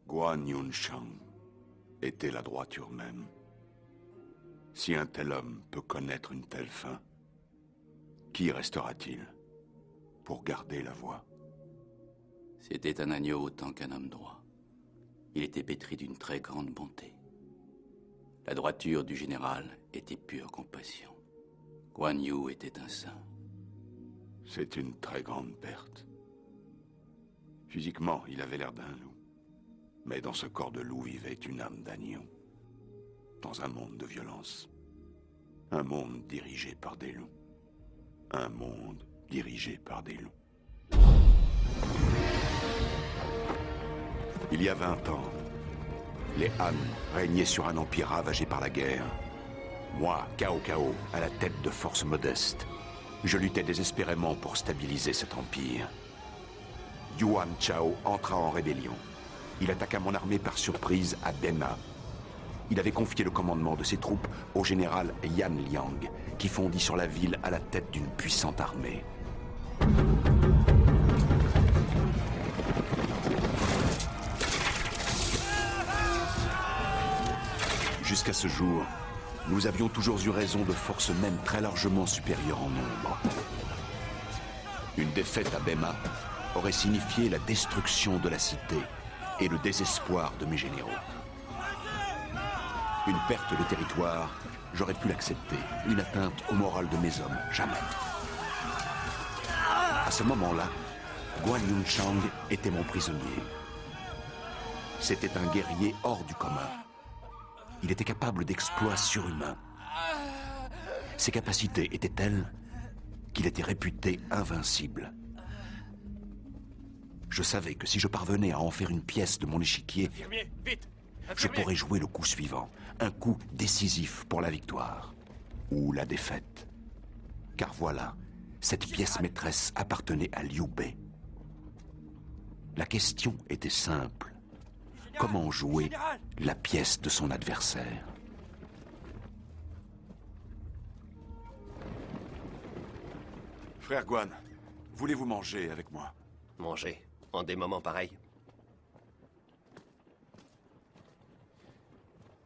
Guan Yunshang était la droiture même. Si un tel homme peut connaître une telle fin, qui restera-t-il pour garder la voie? C'était un agneau autant qu'un homme droit. Il était pétri d'une très grande bonté. La droiture du général était pure compassion. Guan Yu était un saint. C'est une très grande perte. Physiquement, il avait l'air d'un loup. Mais dans ce corps de loup vivait une âme d'agneau. Dans un monde de violence. Un monde dirigé par des loups. Un monde dirigé par des loups. Il y a 20 ans, les Han régnaient sur un empire ravagé par la guerre. Moi, Cao Cao, à la tête de forces modestes, je luttais désespérément pour stabiliser cet empire. Yuan Chao entra en rébellion. Il attaqua mon armée par surprise à Bema. Il avait confié le commandement de ses troupes au général Yan Liang, qui fondit sur la ville à la tête d'une puissante armée. Jusqu'à ce jour, nous avions toujours eu raison de forces même très largement supérieures en nombre. Une défaite à Bema aurait signifié la destruction de la cité et le désespoir de mes généraux. Une perte de territoire, j'aurais pu l'accepter. Une atteinte au moral de mes hommes, jamais. À ce moment-là, Guan Yunshang était mon prisonnier. C'était un guerrier hors du commun. Il était capable d'exploits surhumains. Ses capacités étaient telles qu'il était réputé invincible. Je savais que si je parvenais à en faire une pièce de mon échiquier, je pourrais jouer le coup suivant, un coup décisif pour la victoire ou la défaite. Car voilà, cette pièce maîtresse appartenait à Liu Bei. La question était simple. Comment jouer la pièce de son adversaire? Frère Guan, voulez-vous manger avec moi? Manger? En des moments pareils?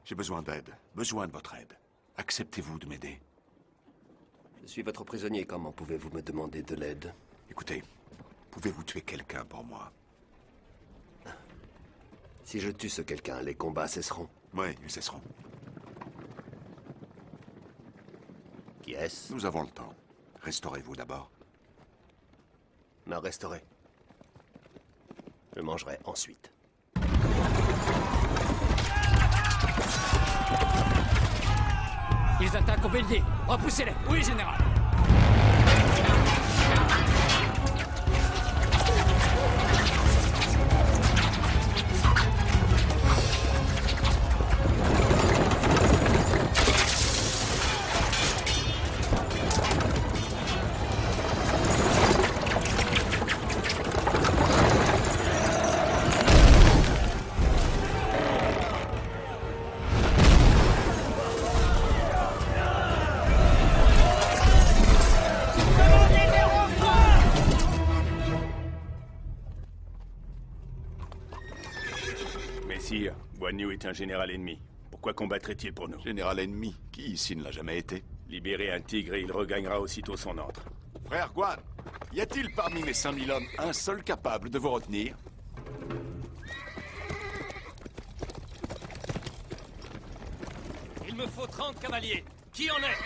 J'ai besoin d'aide, besoin de votre aide. Acceptez-vous de m'aider? Je suis votre prisonnier, comment pouvez-vous me demander de l'aide? Écoutez, pouvez-vous tuer quelqu'un pour moi? Si je tue ce quelqu'un, les combats cesseront. Oui, ils cesseront. Qui est-ce? Nous avons le temps. Restaurez-vous d'abord. m'arresterait. Je mangerai ensuite. Ils attaquent au bélier. Repoussez-les. Oui, général. Messire, Guan Yu est un général ennemi. Pourquoi combattrait-il pour nous? Général ennemi, qui ici ne l'a jamais été? Libérer un tigre et il regagnera aussitôt son ordre. Frère Guan, y a-t-il parmi mes 5000 hommes un seul capable de vous retenir? Il me faut 30 cavaliers. Qui en est?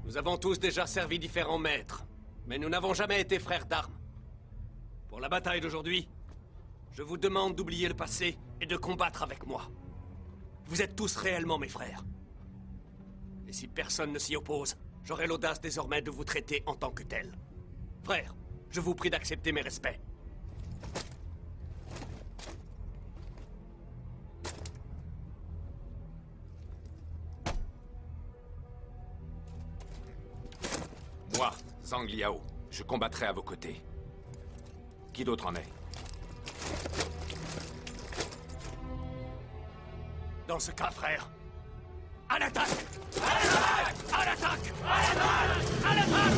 Nous avons tous déjà servi différents maîtres, mais nous n'avons jamais été frères d'armes. Pour la bataille d'aujourd'hui, je vous demande d'oublier le passé et de combattre avec moi. Vous êtes tous réellement mes frères. Et si personne ne s'y oppose, j'aurai l'audace désormais de vous traiter en tant que tel. Frères, je vous prie d'accepter mes respects. Moi, Zhang Liao, je combattrai à vos côtés. Qui d'autre en est? Dans ce cas, frère, à l'attaque! À l'attaque! À l'attaque! À l'attaque! À l'attaque!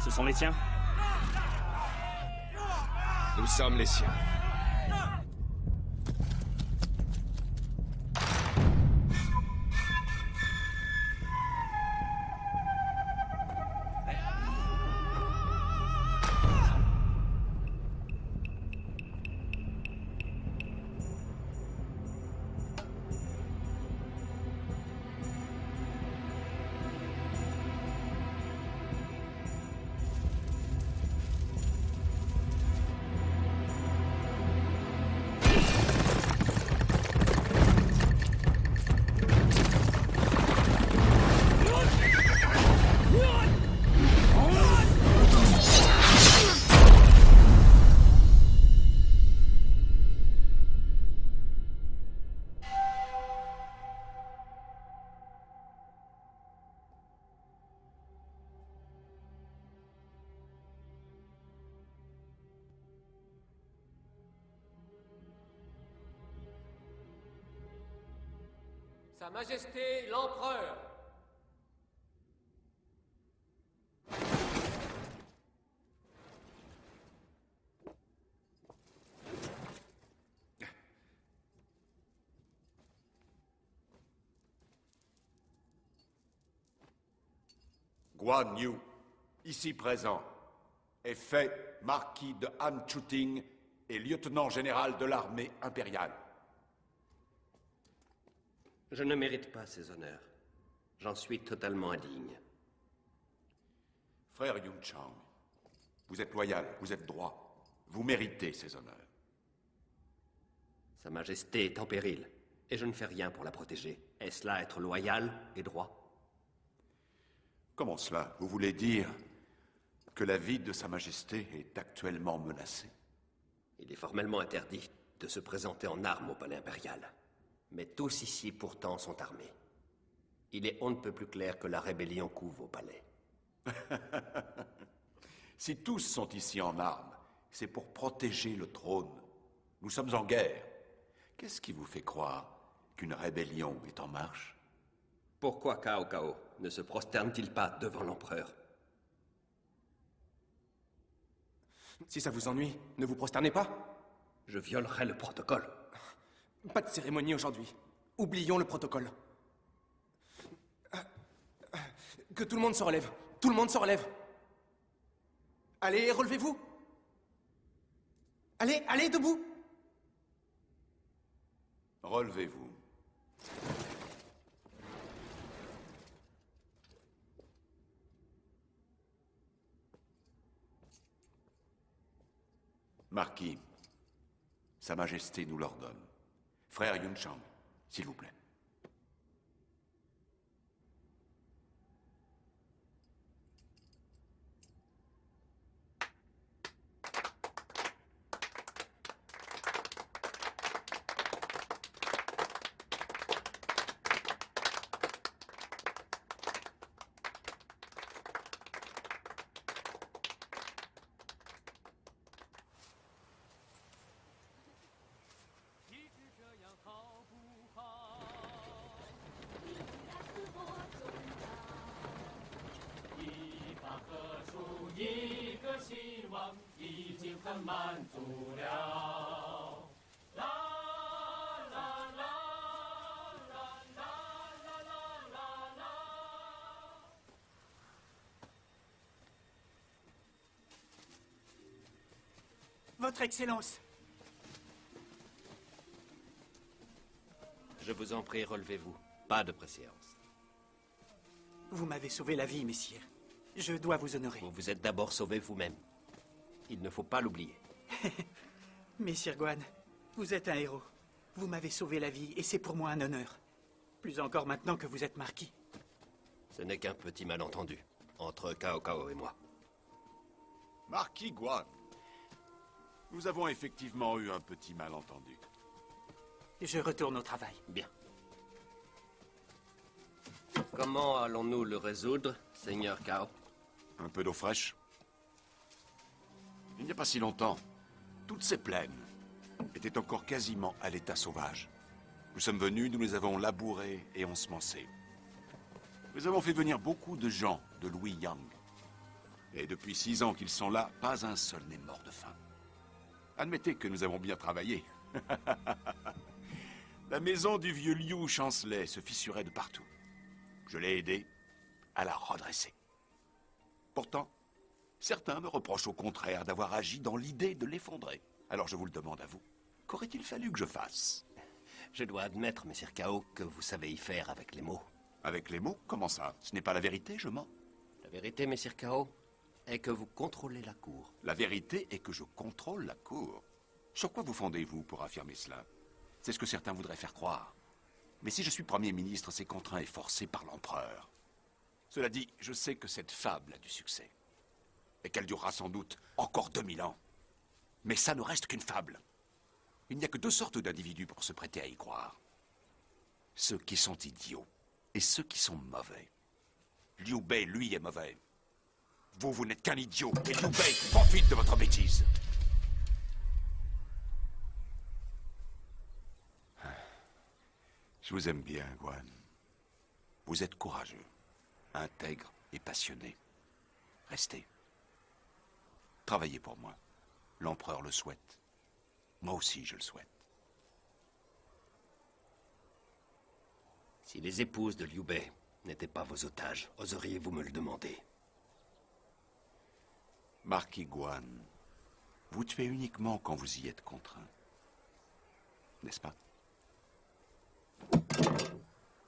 Ce sont les siens? Nous sommes les siens. Sa Majesté l'Empereur. Guan Yu, ici présent, est fait marquis de Han Chuting et lieutenant général de l'armée impériale. Je ne mérite pas ces honneurs. J'en suis totalement indigne. Frère Yun Chang, vous êtes loyal, vous êtes droit. Vous méritez ces honneurs. Sa Majesté est en péril, et je ne fais rien pour la protéger. Est-ce là être loyal et droit? Comment cela? Vous voulez dire que la vie de Sa Majesté est actuellement menacée? Il est formellement interdit de se présenter en armes au palais impérial. Mais tous ici pourtant sont armés. Il est on ne peut plus clair que la rébellion couve au palais. Si tous sont ici en armes, c'est pour protéger le trône. Nous sommes en guerre. Qu'est-ce qui vous fait croire qu'une rébellion est en marche? Pourquoi Cao Cao ne se prosterne-t-il pas devant l'empereur? Si ça vous ennuie, ne vous prosternez pas. Je violerai le protocole. Pas de cérémonie aujourd'hui. Oublions le protocole. Que tout le monde se relève. Tout le monde se relève. Allez, relevez-vous. Allez, allez, debout. Relevez-vous. Marquis, Sa Majesté nous l'ordonne. Frère Yun Chang, s'il vous plaît. Votre Excellence. Je vous en prie, relevez-vous. Pas de préséance. Vous m'avez sauvé la vie, messire. Je dois vous honorer. Vous vous êtes d'abord sauvé vous-même. Il ne faut pas l'oublier. Messire Guan, vous êtes un héros. Vous m'avez sauvé la vie et c'est pour moi un honneur. Plus encore maintenant que vous êtes marquis. Ce n'est qu'un petit malentendu entre Cao Cao et moi. Marquis Guan, nous avons effectivement eu un petit malentendu. Je retourne au travail. Bien. Comment allons-nous le résoudre, Seigneur Cao? Un peu d'eau fraîche. Il n'y a pas si longtemps, toutes ces plaines étaient encore quasiment à l'état sauvage. Nous sommes venus, nous les avons labourées et ensemencées. Nous avons fait venir beaucoup de gens de Luoyang. Et depuis 6 ans qu'ils sont là, pas un seul n'est mort de faim. Admettez que nous avons bien travaillé. La maison du vieux Liu chancelait, se fissurait de partout. Je l'ai aidé à la redresser. Pourtant, certains me reprochent au contraire d'avoir agi dans l'idée de l'effondrer. Alors je vous le demande à vous. Qu'aurait-il fallu que je fasse? Je dois admettre, Monsieur Cao, que vous savez y faire avec les mots. Avec les mots? Comment ça? Ce n'est pas la vérité, je mens. La vérité, Monsieur Cao, est que vous contrôlez la cour. La vérité est que je contrôle la cour. Sur quoi vous fondez-vous pour affirmer cela? C'est ce que certains voudraient faire croire. Mais si je suis Premier ministre, c'est contraint et forcé par l'empereur. Cela dit, je sais que cette fable a du succès. Et qu'elle durera sans doute encore 2000 ans. Mais ça ne reste qu'une fable. Il n'y a que 2 sortes d'individus pour se prêter à y croire. Ceux qui sont idiots et ceux qui sont mauvais. Liu Bei, lui, est mauvais. Vous n'êtes qu'un idiot, et Liu Bei profite de votre bêtise. Je vous aime bien, Guan. Vous êtes courageux, intègre et passionné. Restez. Travaillez pour moi. L'empereur le souhaite. Moi aussi, je le souhaite. Si les épouses de Liu Bei n'étaient pas vos otages, oseriez-vous me le demander? Marquis Guan, vous tuez uniquement quand vous y êtes contraint. N'est-ce pas?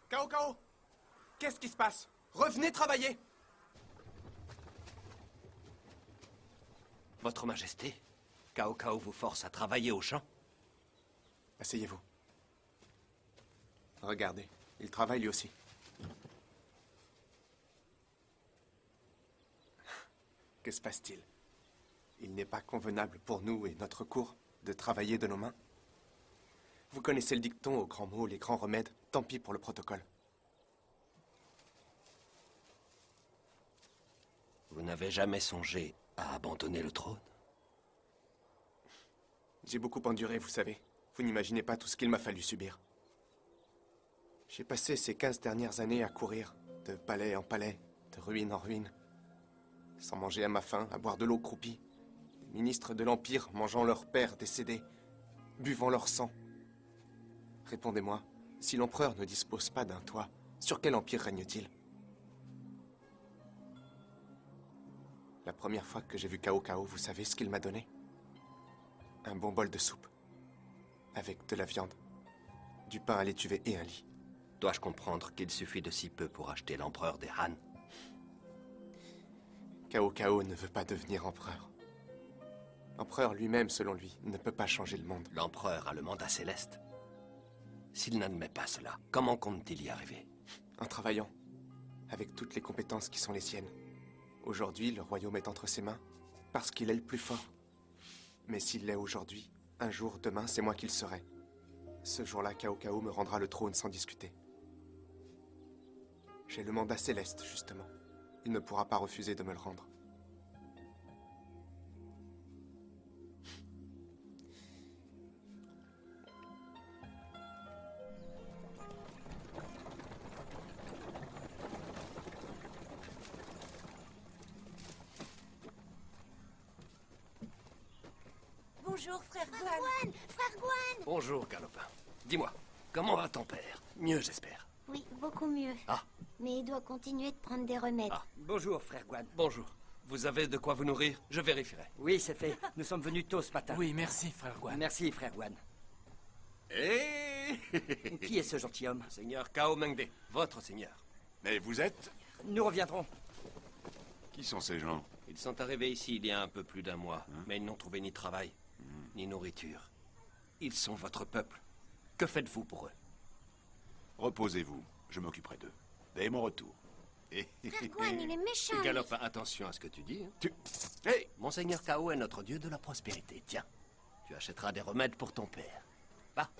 Cao Cao! Qu'est-ce qui se passe? Revenez travailler! Votre Majesté, Cao Cao vous force à travailler au champ? Asseyez-vous. Regardez, il travaille lui aussi. Que se passe-t-il? Il n'est pas convenable pour nous et notre cour de travailler de nos mains? Vous connaissez le dicton aux grands mots, les grands remèdes, tant pis pour le protocole. Vous n'avez jamais songé à abandonner le trône? J'ai beaucoup enduré, vous savez. Vous n'imaginez pas tout ce qu'il m'a fallu subir. J'ai passé ces 15 dernières années à courir, de palais en palais, de ruine en ruine, sans manger à ma faim, à boire de l'eau croupie, les ministres de l'Empire mangeant leurs pères décédés, buvant leur sang. Répondez-moi, si l'empereur ne dispose pas d'un toit, sur quel empire règne-t-il? La première fois que j'ai vu Cao Cao, vous savez ce qu'il m'a donné? Un bon bol de soupe, avec de la viande, du pain à l'étuvée et un lit. Dois-je comprendre qu'il suffit de si peu pour acheter l'empereur des Han? Cao Cao ne veut pas devenir empereur. L'empereur lui-même, selon lui, ne peut pas changer le monde. L'empereur a le mandat céleste. S'il n'admet pas cela, comment compte-t-il y arriver? En travaillant, avec toutes les compétences qui sont les siennes. Aujourd'hui, le royaume est entre ses mains, parce qu'il est le plus fort. Mais s'il l'est aujourd'hui, un jour, demain, c'est moi qui le serai. Ce jour-là, Cao Cao me rendra le trône sans discuter. J'ai le mandat céleste, justement. Il ne pourra pas refuser de me le rendre. Bonjour, frère Guan. Frère Guan. Bonjour, Galopin. Dis-moi, comment va ton père? Mieux, j'espère. Oui, beaucoup mieux. Ah. Mais il doit continuer de prendre des remèdes. Ah. Bonjour, frère Guan. Bonjour. Vous avez de quoi vous nourrir? Je vérifierai. Oui, c'est fait. Nous sommes venus tôt ce matin. Oui, merci, frère Guan. Merci, frère Guan. Qui est ce gentilhomme? Seigneur Cao Mengde, votre seigneur. Mais vous êtes? Nous reviendrons. Qui sont ces gens? Ils sont arrivés ici il y a un peu plus d'un mois, mais ils n'ont trouvé ni travail, ni nourriture. Ils sont votre peuple. Que faites-vous pour eux? Reposez-vous, je m'occuperai d'eux. Dès mon retour. Frère Guan, il est méchant. Galopin, attention à ce que tu dis. Hein. Hey! Monseigneur Cao est notre dieu de la prospérité. Tiens, tu achèteras des remèdes pour ton père. Va.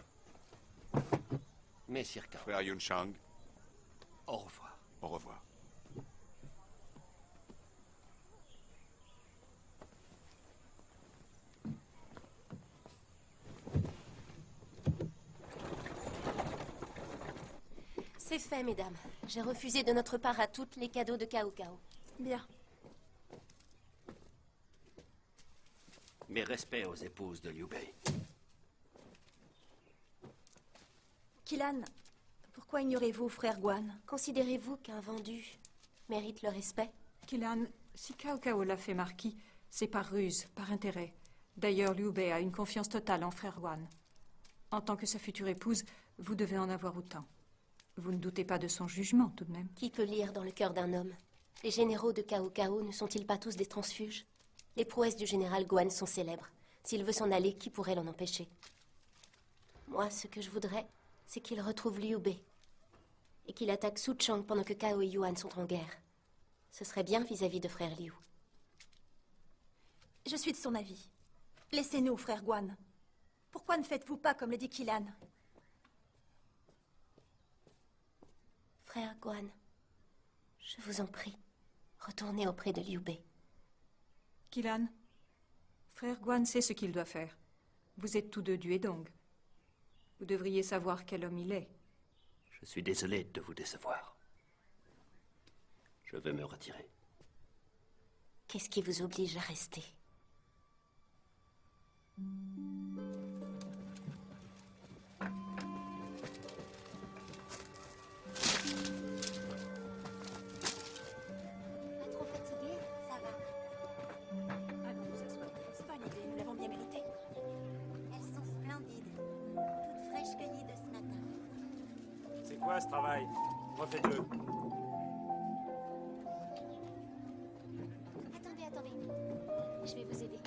Messire Cao. Frère Yun Shang, Au revoir. au revoir. C'est fait, mesdames. J'ai refusé de notre part à toutes les cadeaux de Cao Cao. Bien. Mes respects aux épouses de Liu Bei. Kilan, pourquoi ignorez-vous frère Guan? Considérez-vous qu'un vendu mérite le respect? Kilan, si Cao Cao l'a fait marquis, c'est par ruse, par intérêt. D'ailleurs, Liu Bei a une confiance totale en frère Guan. En tant que sa future épouse, vous devez en avoir autant. Vous ne doutez pas de son jugement, tout de même. Qui peut lire dans le cœur d'un homme? Les généraux de Cao Cao ne sont-ils pas tous des transfuges? Les prouesses du général Guan sont célèbres. S'il veut s'en aller, qui pourrait l'en empêcher? Moi, ce que je voudrais, c'est qu'il retrouve Liu Bei. Et qu'il attaque Su Chang pendant que Cao et Yuan sont en guerre. Ce serait bien vis-à-vis de frère Liu. Je suis de son avis. Laissez-nous, frère Guan. Pourquoi ne faites-vous pas comme le dit Kilan? Frère Guan, je vous en prie, retournez auprès de Liu Bei. Kilan, frère Guan sait ce qu'il doit faire. Vous êtes tous deux du Hedong. Vous devriez savoir quel homme il est. Je suis désolé de vous décevoir. Je vais me retirer. Qu'est-ce qui vous oblige à rester? Ce travail. Refaites-le. Attendez, attendez. Je vais vous aider.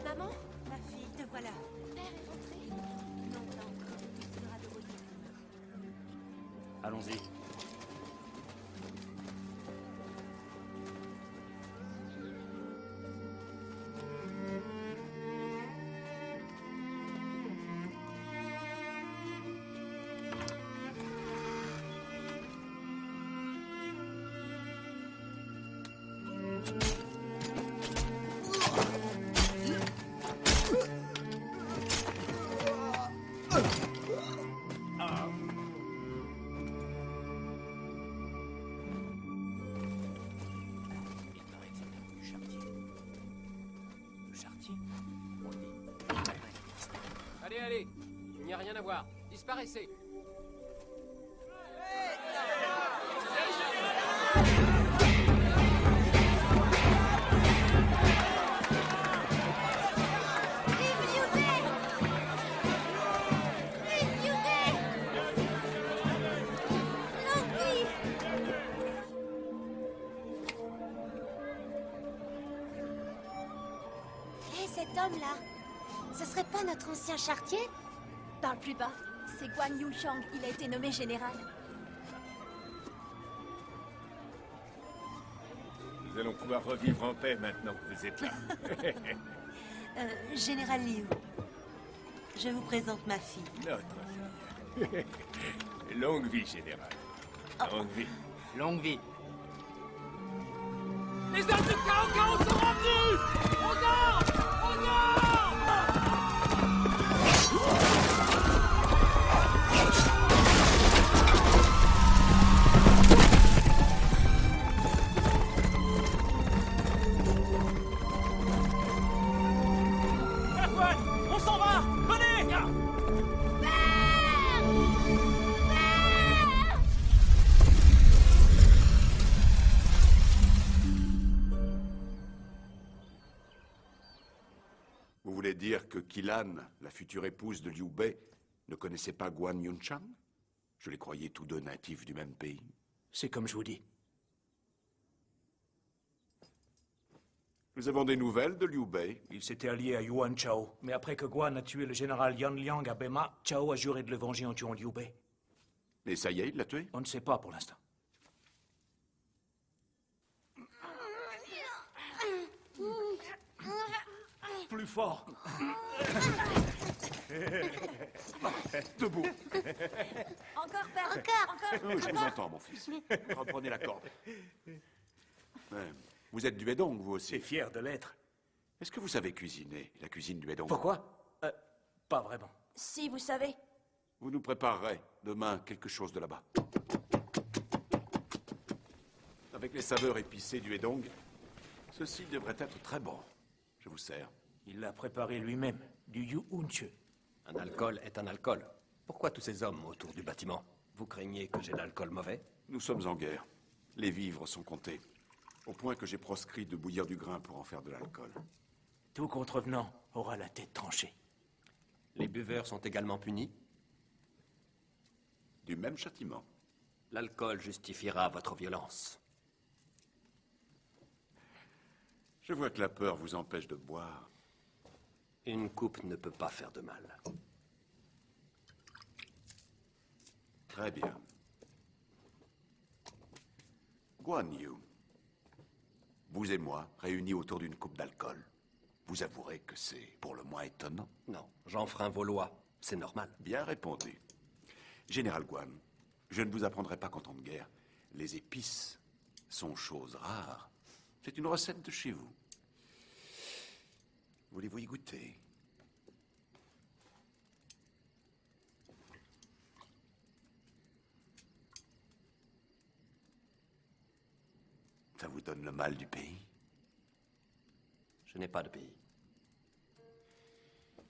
Maman? Ma fille, te voilà. Père est rentré? Non, pas encore. Il sera de retour. Allons-y. Allez, allez, il n'y a rien à voir. Disparaissez. Hé, cet homme-là, ce serait pas notre ancien charretier? Parle plus bas. C'est Guan Yuchang. Il a été nommé général. Nous allons pouvoir revivre en paix maintenant que vous êtes là. Général Liu, je vous présente ma fille. Notre fille. Longue vie, général. Longue vie. Longue vie. Les hommes du Cao Cao sont revenus! Aux armes! Aux armes! On s'en va! Venez! Vous voulez dire que Qilan, la future épouse de Liu Bei, ne connaissait pas Guan Yuchang? Je les croyais tous deux natifs du même pays. C'est comme je vous dis. Nous avons des nouvelles de Liu Bei? Il s'était allié à Yuan Chao, mais après que Guan a tué le général Yan Liang à Bema, Chao a juré de le venger en tuant Liu Bei. Et ça y est, il l'a tué? On ne sait pas pour l'instant. Plus fort. Debout. Encore, père. Encore. Je vous entends, mon fils. Reprenez la corde. Ouais. Vous êtes du Hedong, vous aussi? C'est fier de l'être. Est-ce que vous savez cuisiner la cuisine du Hedong? Pourquoi? Pas vraiment. Si, vous savez. Vous nous préparerez demain quelque chose de là-bas. Avec les saveurs épicées du Hedong, ceci devrait être très bon. Je vous sers. Il l'a préparé lui-même, du Yu Unche. Un alcool est un alcool. Pourquoi tous ces hommes autour du bâtiment? Vous craignez que j'ai l'alcool mauvais? Nous sommes en guerre. Les vivres sont comptés. Au point que j'ai proscrit de bouillir du grain pour en faire de l'alcool. Tout contrevenant aura la tête tranchée. Les buveurs sont également punis? Du même châtiment. L'alcool justifiera votre violence. Je vois que la peur vous empêche de boire. Une coupe ne peut pas faire de mal. Très bien. Guan Yu, vous et moi, réunis autour d'une coupe d'alcool, vous avouerez que c'est pour le moins étonnant? Non, j'enfreins vos lois. C'est normal. Bien répondu. Général Guan, je ne vous apprendrai pas qu'en temps de guerre, les épices sont choses rares. C'est une recette de chez vous. Voulez-vous y goûter? Ça vous donne le mal du pays? Je n'ai pas de pays.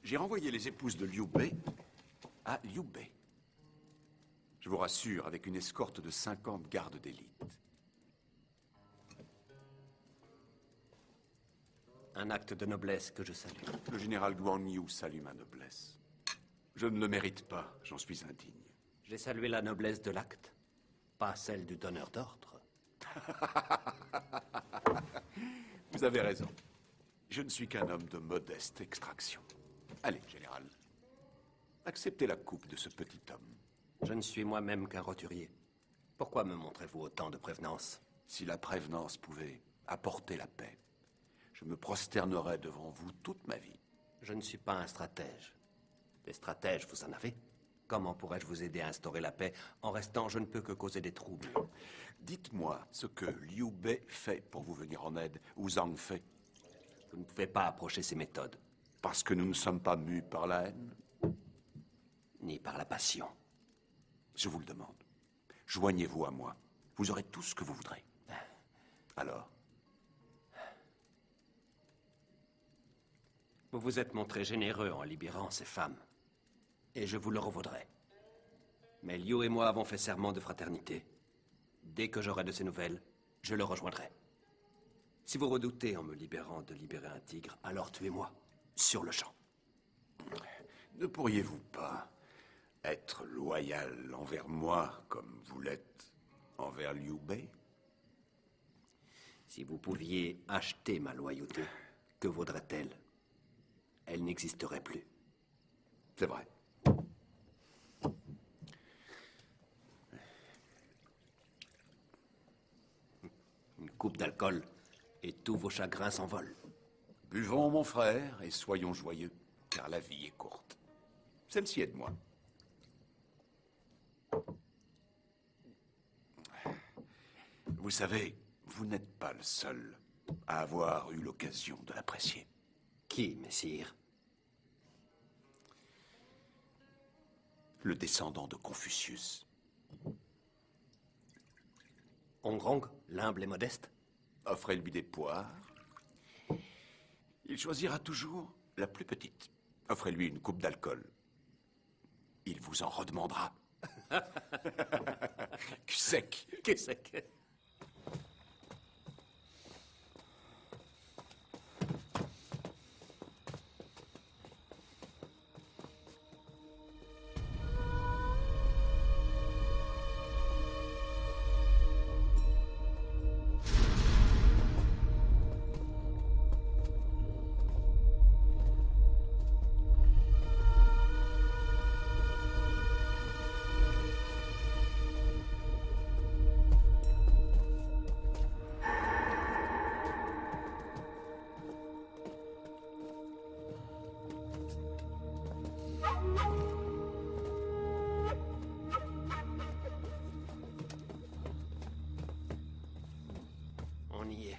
J'ai renvoyé les épouses de Liu Bei à Liu Bei. Je vous rassure, avec une escorte de 50 gardes d'élite. Un acte de noblesse que je salue. Le général Guan Yu salue ma noblesse. Je ne le mérite pas, j'en suis indigne. J'ai salué la noblesse de l'acte, pas celle du donneur d'ordre. Vous avez raison. Je ne suis qu'un homme de modeste extraction. Allez, général. Acceptez la coupe de ce petit homme. Je ne suis moi-même qu'un roturier. Pourquoi me montrez-vous autant de prévenance? Si la prévenance pouvait apporter la paix, je me prosternerais devant vous toute ma vie. Je ne suis pas un stratège. Des stratèges, vous en avez? Comment pourrais-je vous aider à instaurer la paix en restant je ne peux que causer des troubles? Dites-moi ce que Liu Bei fait pour vous venir en aide, ou Zhang fait. Vous ne pouvez pas approcher ces méthodes. Parce que nous ne sommes pas mus par la haine? Ni par la passion. Je vous le demande. Joignez-vous à moi. Vous aurez tout ce que vous voudrez. Alors? Vous vous êtes montré généreux en libérant ces femmes. Et je vous le revaudrai. Mais Liu et moi avons fait serment de fraternité. Dès que j'aurai de ces nouvelles, je le rejoindrai. Si vous redoutez en me libérant de libérer un tigre, alors tuez-moi, sur le champ. Ne pourriez-vous pas être loyal envers moi comme vous l'êtes envers Liu Bei? Si vous pouviez acheter ma loyauté, que vaudrait-elle? Elle n'existerait plus. C'est vrai. Une coupe d'alcool et tous vos chagrins s'envolent. Buvons, mon frère, et soyons joyeux, car la vie est courte. Celle-ci est de moi. Vous savez, vous n'êtes pas le seul à avoir eu l'occasion de l'apprécier. Qui, messire? Le descendant de Confucius. Hongrong, l'humble et modeste? Offrez-lui des poires. Il choisira toujours la plus petite. Offrez-lui une coupe d'alcool. Il vous en redemandera. Cul sec. Cul sec. On y est.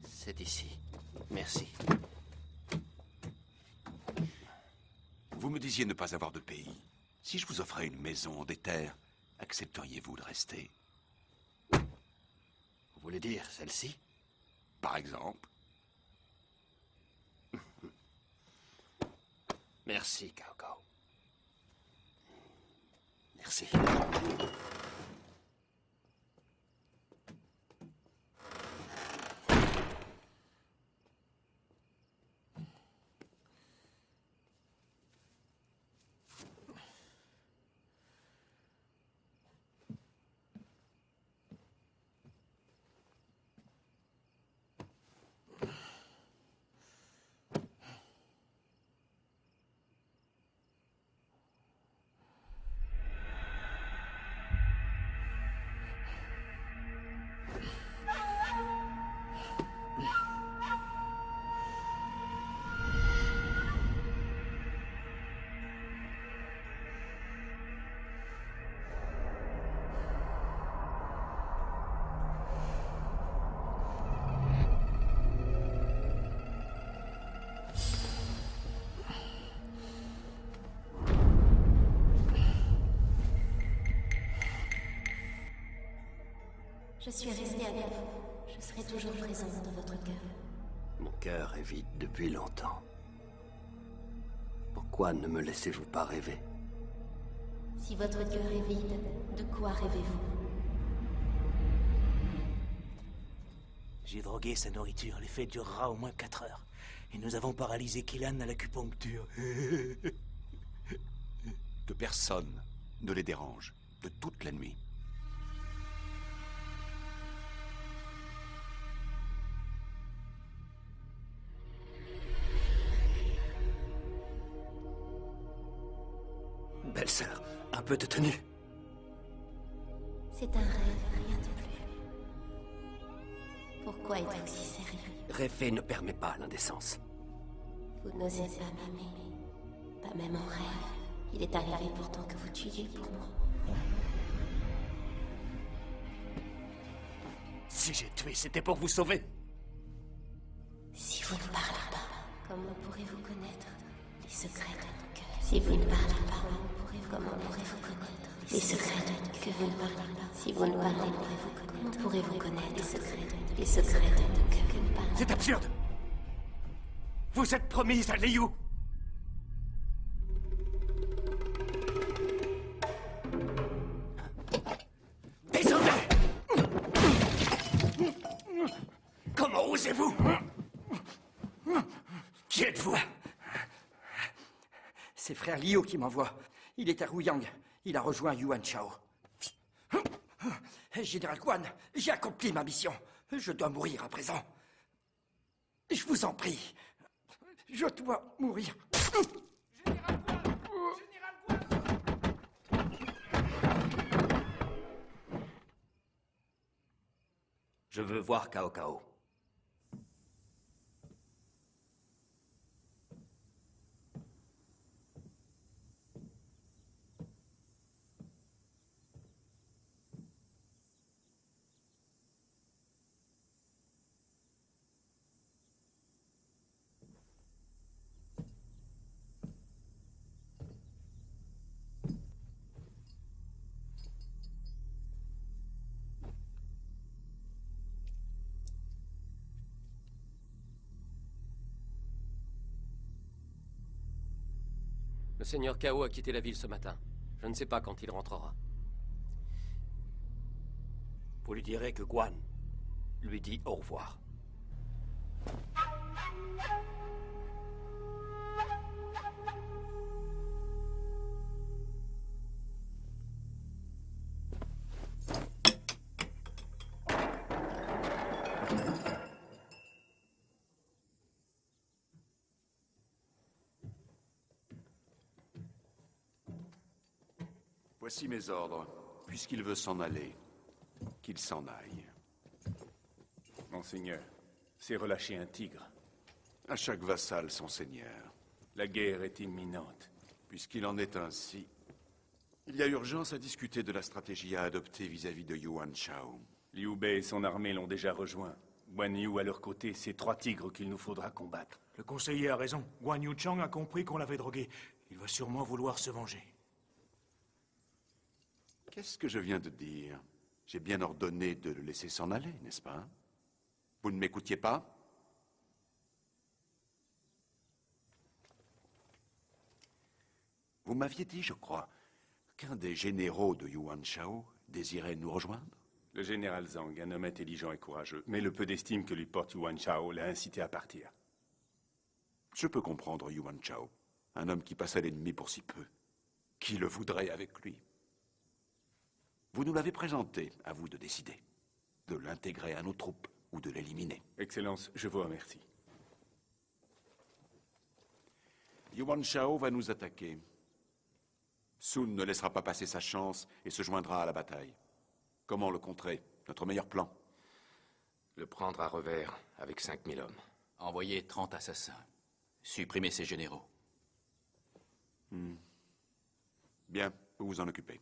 C'est ici. Merci. Vous me disiez ne pas avoir de pays. Si je vous offrais une maison, des terres, accepteriez-vous de rester? Vous voulez dire celle-ci? Par exemple? Merci, Cao Cao. Merci. Je suis restée avec vous. Je serai toujours présente dans votre cœur. Mon cœur est vide depuis longtemps. Pourquoi ne me laissez-vous pas rêver? Si votre cœur est vide, de quoi rêvez-vous? J'ai drogué sa nourriture. L'effet durera au moins 4 heures. Et nous avons paralysé Killan à l'acupuncture. Que personne ne les dérange de toute la nuit. Belle-sœur, un peu de tenue. C'est un rêve, rien de plus. Pourquoi être aussi sérieux? Rêver ne permet pas l'indécence. Vous n'osez pas m'aimer. Pas même en rêve. Il est arrivé pourtant que vous tuiez pour moi. Si j'ai tué, c'était pour vous sauver. Si vous ne parlez pas, comment pourrez-vous connaître les secrets de mon cœur? Si vous ne parlez pas, comment pourrez-vous connaître les secrets que vous ne parlez pas? Si vous ne parlez pas, comment pourrez-vous connaître les secrets de mon cœur? C'est absurde. Vous êtes promise à Liu. Descendez! Comment osez-vous? Qui êtes-vous? C'est frère Liu qui m'envoie. Il est à Ruyang. Il a rejoint Yuan Shao. Général Guan, j'ai accompli ma mission. Je dois mourir à présent. Je vous en prie. Je dois mourir. Je veux voir Cao Cao. Le seigneur Cao a quitté la ville ce matin. Je ne sais pas quand il rentrera. Vous lui direz que Guan lui dit au revoir. Voici mes ordres. Puisqu'il veut s'en aller, qu'il s'en aille. Monseigneur, c'est relâcher un tigre. À chaque vassal son seigneur. La guerre est imminente. Puisqu'il en est ainsi, il y a urgence à discuter de la stratégie à adopter vis-à-vis de Yuan Shao. Liu Bei et son armée l'ont déjà rejoint. Guan Yu à leur côté, c'est 3 tigres qu'il nous faudra combattre. Le conseiller a raison. Guan Yu Chang a compris qu'on l'avait drogué. Il va sûrement vouloir se venger. Qu'est-ce que je viens de dire? J'ai bien ordonné de le laisser s'en aller, n'est-ce pas? Vous ne m'écoutiez pas? Vous m'aviez dit, je crois, qu'un des généraux de Yuan Shao désirait nous rejoindre? Le général Zhang, un homme intelligent et courageux, mais le peu d'estime que lui porte Yuan Shao l'a incité à partir. Je peux comprendre Yuan Shao, un homme qui passe à l'ennemi pour si peu. Qui le voudrait avec lui? Vous nous l'avez présenté, à vous de décider. De l'intégrer à nos troupes ou de l'éliminer. Excellence, je vous remercie. Yuan Shao va nous attaquer. Sun ne laissera pas passer sa chance et se joindra à la bataille. Comment le contrer? Notre meilleur plan? Le prendre à revers avec 5000 hommes. Envoyer 30 assassins. Supprimer ses généraux. Bien, vous vous en occupez.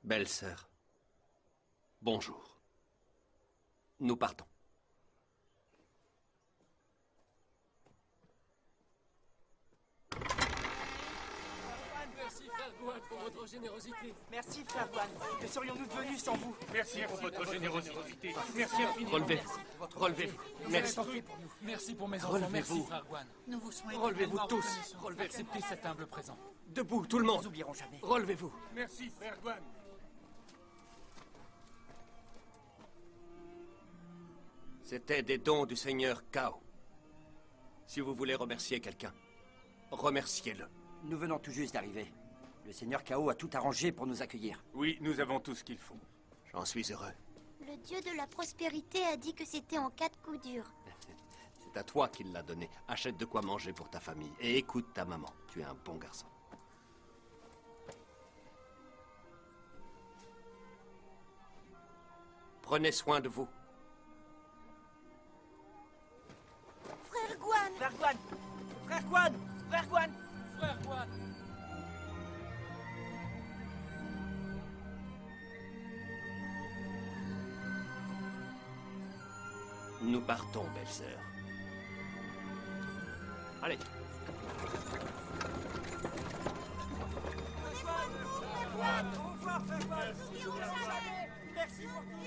Belle-sœur, bonjour. Nous partons. pour votre générosité. Merci, frère Guan. Que serions-nous devenus sans vous? Merci pour votre générosité. Merci infiniment. Relevez-vous. Relevez-vous. Merci. Merci pour mes enfants. Merci, frère Guan. Nous vous sommes Relevez-vous tous. Relevez, acceptez cet humble présent. Debout, tout le monde. Nous n'oublierons jamais. Relevez-vous. Merci, frère Guan. C'était des dons du Seigneur Kao. Si vous voulez remercier quelqu'un, remerciez-le. Nous venons tout juste d'arriver. Le Seigneur Kao a tout arrangé pour nous accueillir. Oui, nous avons tout ce qu'il faut. J'en suis heureux. Le dieu de la prospérité a dit que c'était en cas de coup dur. C'est à toi qu'il l'a donné. Achète de quoi manger pour ta famille. Et écoute ta maman. Tu es un bon garçon. Prenez soin de vous. Frère Guan! Frère Guan! Frère Guan! Frère Guan! Frère Guan! Nous partons, belle-sœur. Allez. Au revoir, frère Guan! Merci pour tout.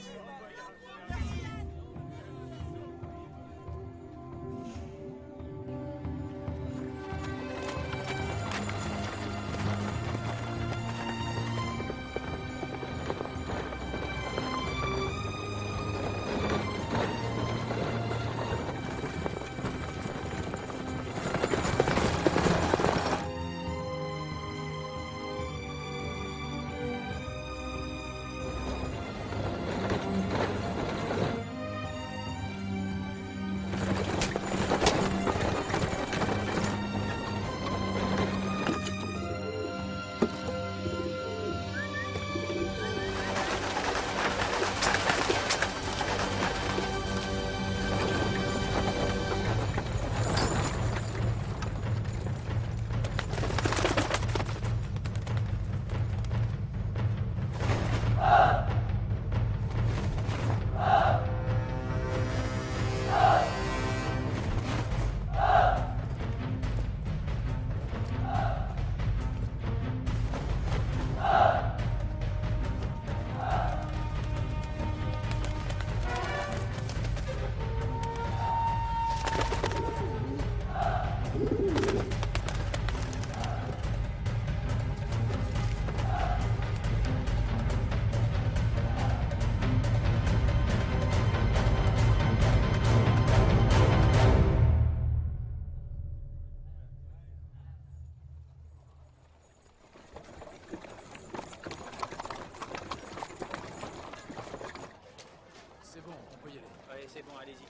c'est bon, allez-y.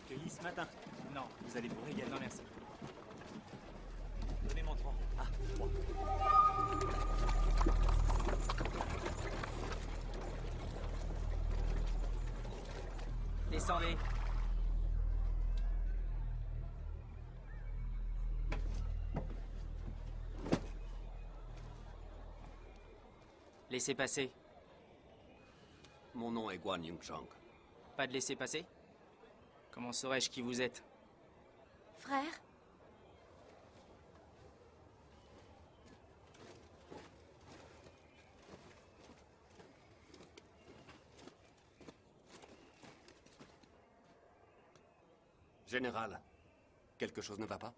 Cueilli ce matin? Non, vous allez vous régaler. Non, merci. Donnez mon tronc. Ah, 3. Descendez. Laissez passer. Mon nom est Guan Yongchang. Pas de laisser passer? Comment saurais-je qui vous êtes? Frère? Général, quelque chose ne va pas?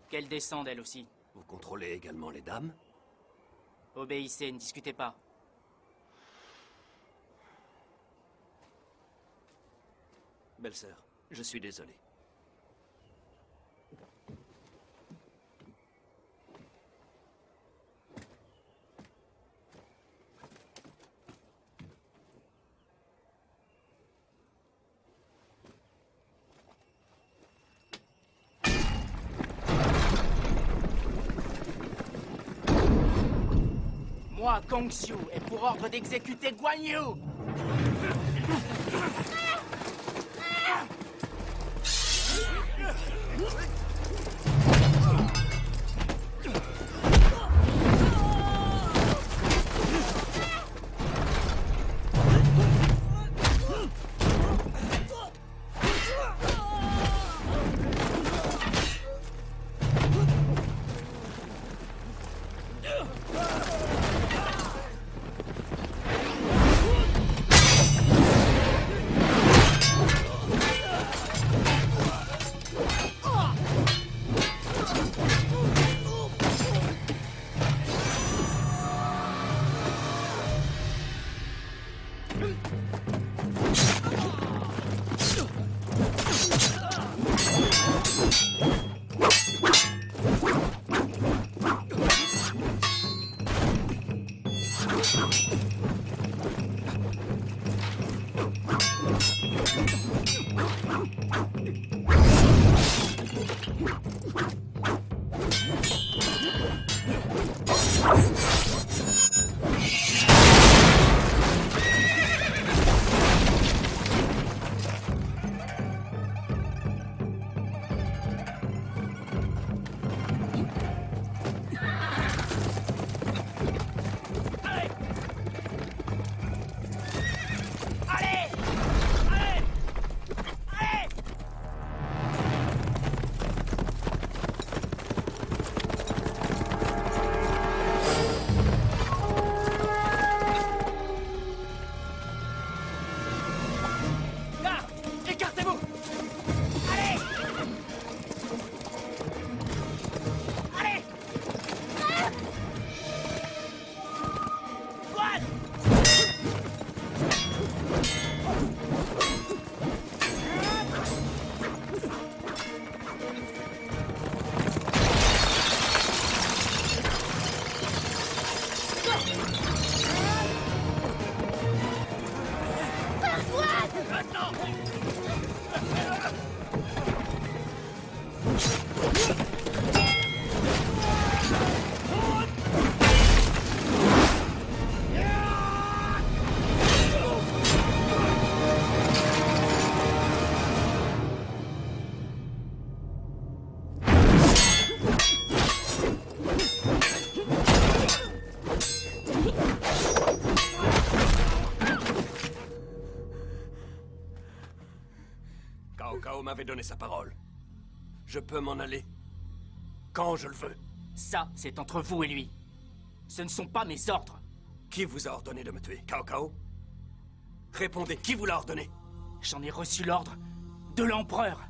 Qu'elle descende, elle aussi. Vous contrôlez également les dames? Obéissez, ne discutez pas. Belle-sœur, je suis désolé. Moi, Gong Xiu, est pour ordre d'exécuter Guan Yu. Cao Cao m'avait donné sa parole. Je peux m'en aller quand je le veux. Ça, c'est entre vous et lui. Ce ne sont pas mes ordres. Qui vous a ordonné de me tuer, Cao Cao? Répondez, qui vous l'a ordonné? J'en ai reçu l'ordre de l'empereur.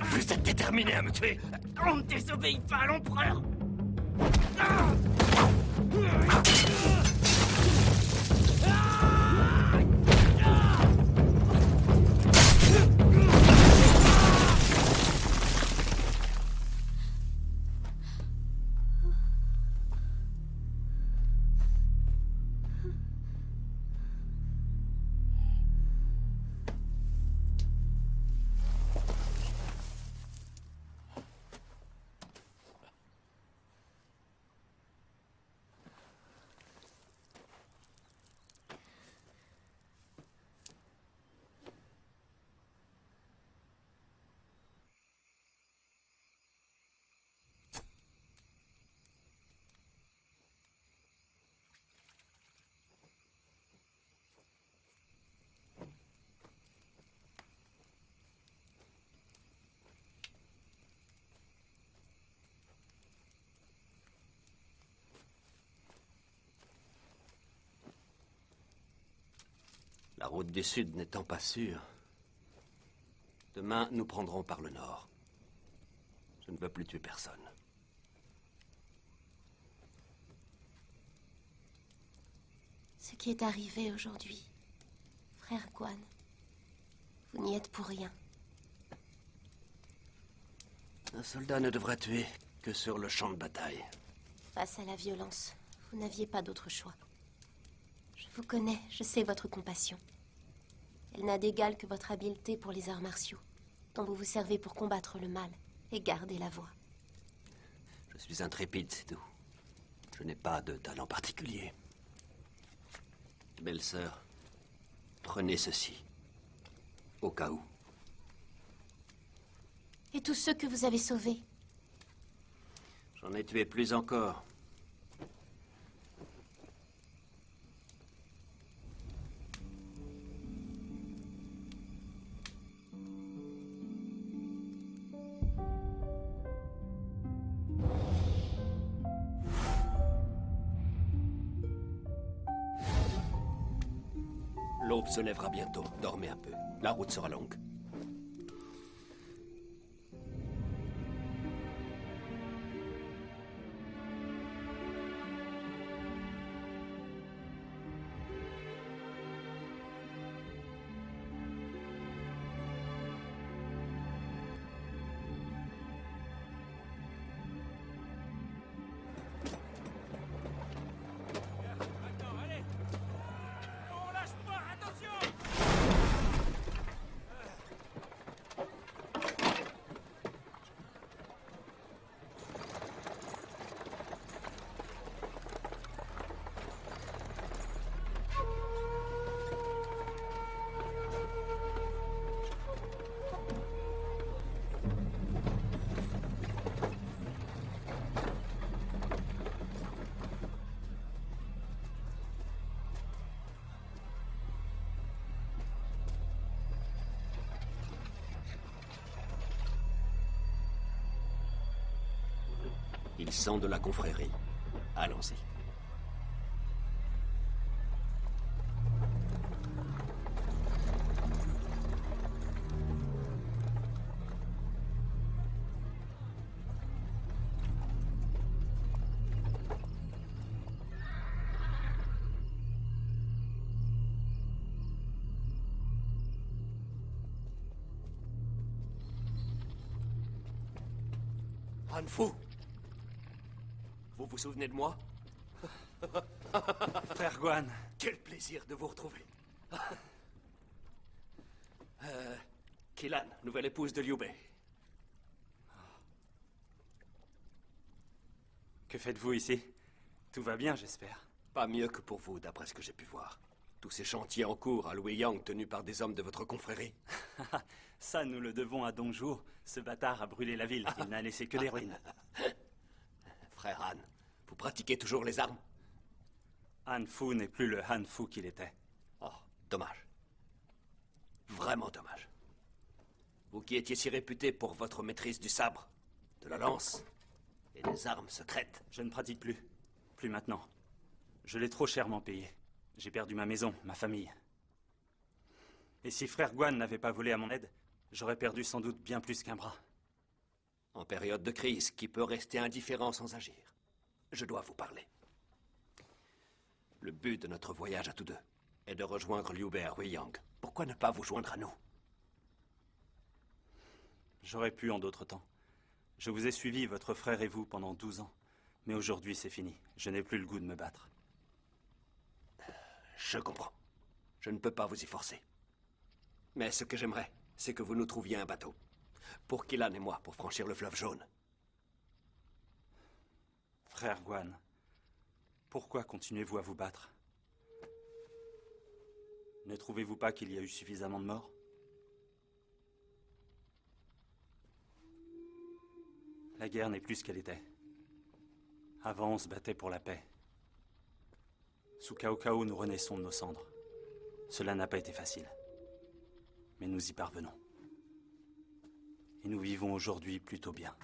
Vous êtes déterminé à me tuer? On ne désobéit pas à l'empereur. La route du sud n'étant pas sûre, demain, nous prendrons par le nord. Je ne veux plus tuer personne. Ce qui est arrivé aujourd'hui, frère Guan, vous n'y êtes pour rien. Un soldat ne devrait tuer que sur le champ de bataille. Face à la violence, vous n'aviez pas d'autre choix. Je vous connais, je sais votre compassion. Elle n'a d'égal que votre habileté pour les arts martiaux, dont vous vous servez pour combattre le mal et garder la voie. Je suis intrépide, c'est tout. Je n'ai pas de talent particulier. Belle-sœur, prenez ceci, au cas où. Et tous ceux que vous avez sauvés? J'en ai tué plus encore. L'aube se lèvera bientôt. Dormez un peu. La route sera longue. Ils sont de la confrérie. Allons-y. Han Fu! Vous vous souvenez de moi? Frère Guan. Quel plaisir de vous retrouver. Kilan, nouvelle épouse de Liu Bei. Que faites-vous ici? Tout va bien, j'espère. Pas mieux que pour vous, d'après ce que j'ai pu voir. Tous ces chantiers en cours à Luoyang tenus par des hommes de votre confrérie. Ça, nous le devons à Dongzhuo. Ce bâtard a brûlé la ville. Il n'a laissé que des ruines. Frère Han, vous pratiquez toujours les armes? Han Fu n'est plus le Han Fu qu'il était. Oh, dommage. Vraiment dommage. Vous qui étiez si réputé pour votre maîtrise du sabre, de la lance et des armes secrètes. Je ne pratique plus. Plus maintenant. Je l'ai trop chèrement payé. J'ai perdu ma maison, ma famille. Et si frère Guan n'avait pas volé à mon aide, j'aurais perdu sans doute bien plus qu'un bras. En période de crise, qui peut rester indifférent sans agir? Je dois vous parler. Le but de notre voyage à tous deux est de rejoindre Liu Bei à Luoyang. Pourquoi ne pas vous joindre à nous? J'aurais pu en d'autres temps. Je vous ai suivi, votre frère et vous, pendant 12 ans. Mais aujourd'hui, c'est fini. Je n'ai plus le goût de me battre. Je comprends. Je ne peux pas vous y forcer. Mais ce que j'aimerais, c'est que vous nous trouviez un bateau. Pour Kilan et moi, pour franchir le fleuve jaune. Frère Guan, pourquoi continuez-vous à vous battre? Ne trouvez-vous pas qu'il y a eu suffisamment de morts? La guerre n'est plus ce qu'elle était. Avant, on se battait pour la paix. Sous Cao Cao, nous renaissons de nos cendres. Cela n'a pas été facile. Mais nous y parvenons. Et nous vivons aujourd'hui plutôt bien.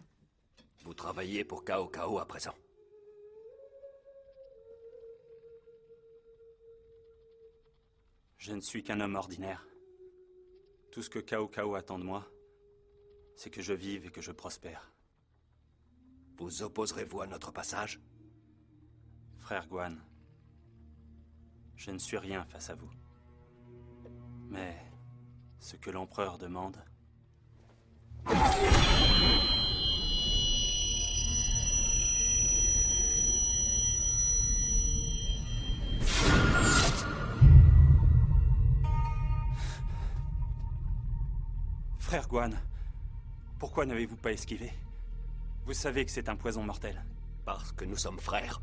Vous travaillez pour Cao Cao à présent? Je ne suis qu'un homme ordinaire. Tout ce que Cao Cao attend de moi, c'est que je vive et que je prospère. Vous opposerez-vous à notre passage? Frère Guan, je ne suis rien face à vous. Mais ce que l'empereur demande... Frère Guan, pourquoi n'avez-vous pas esquivé? Vous savez que c'est un poison mortel. Parce que nous sommes frères.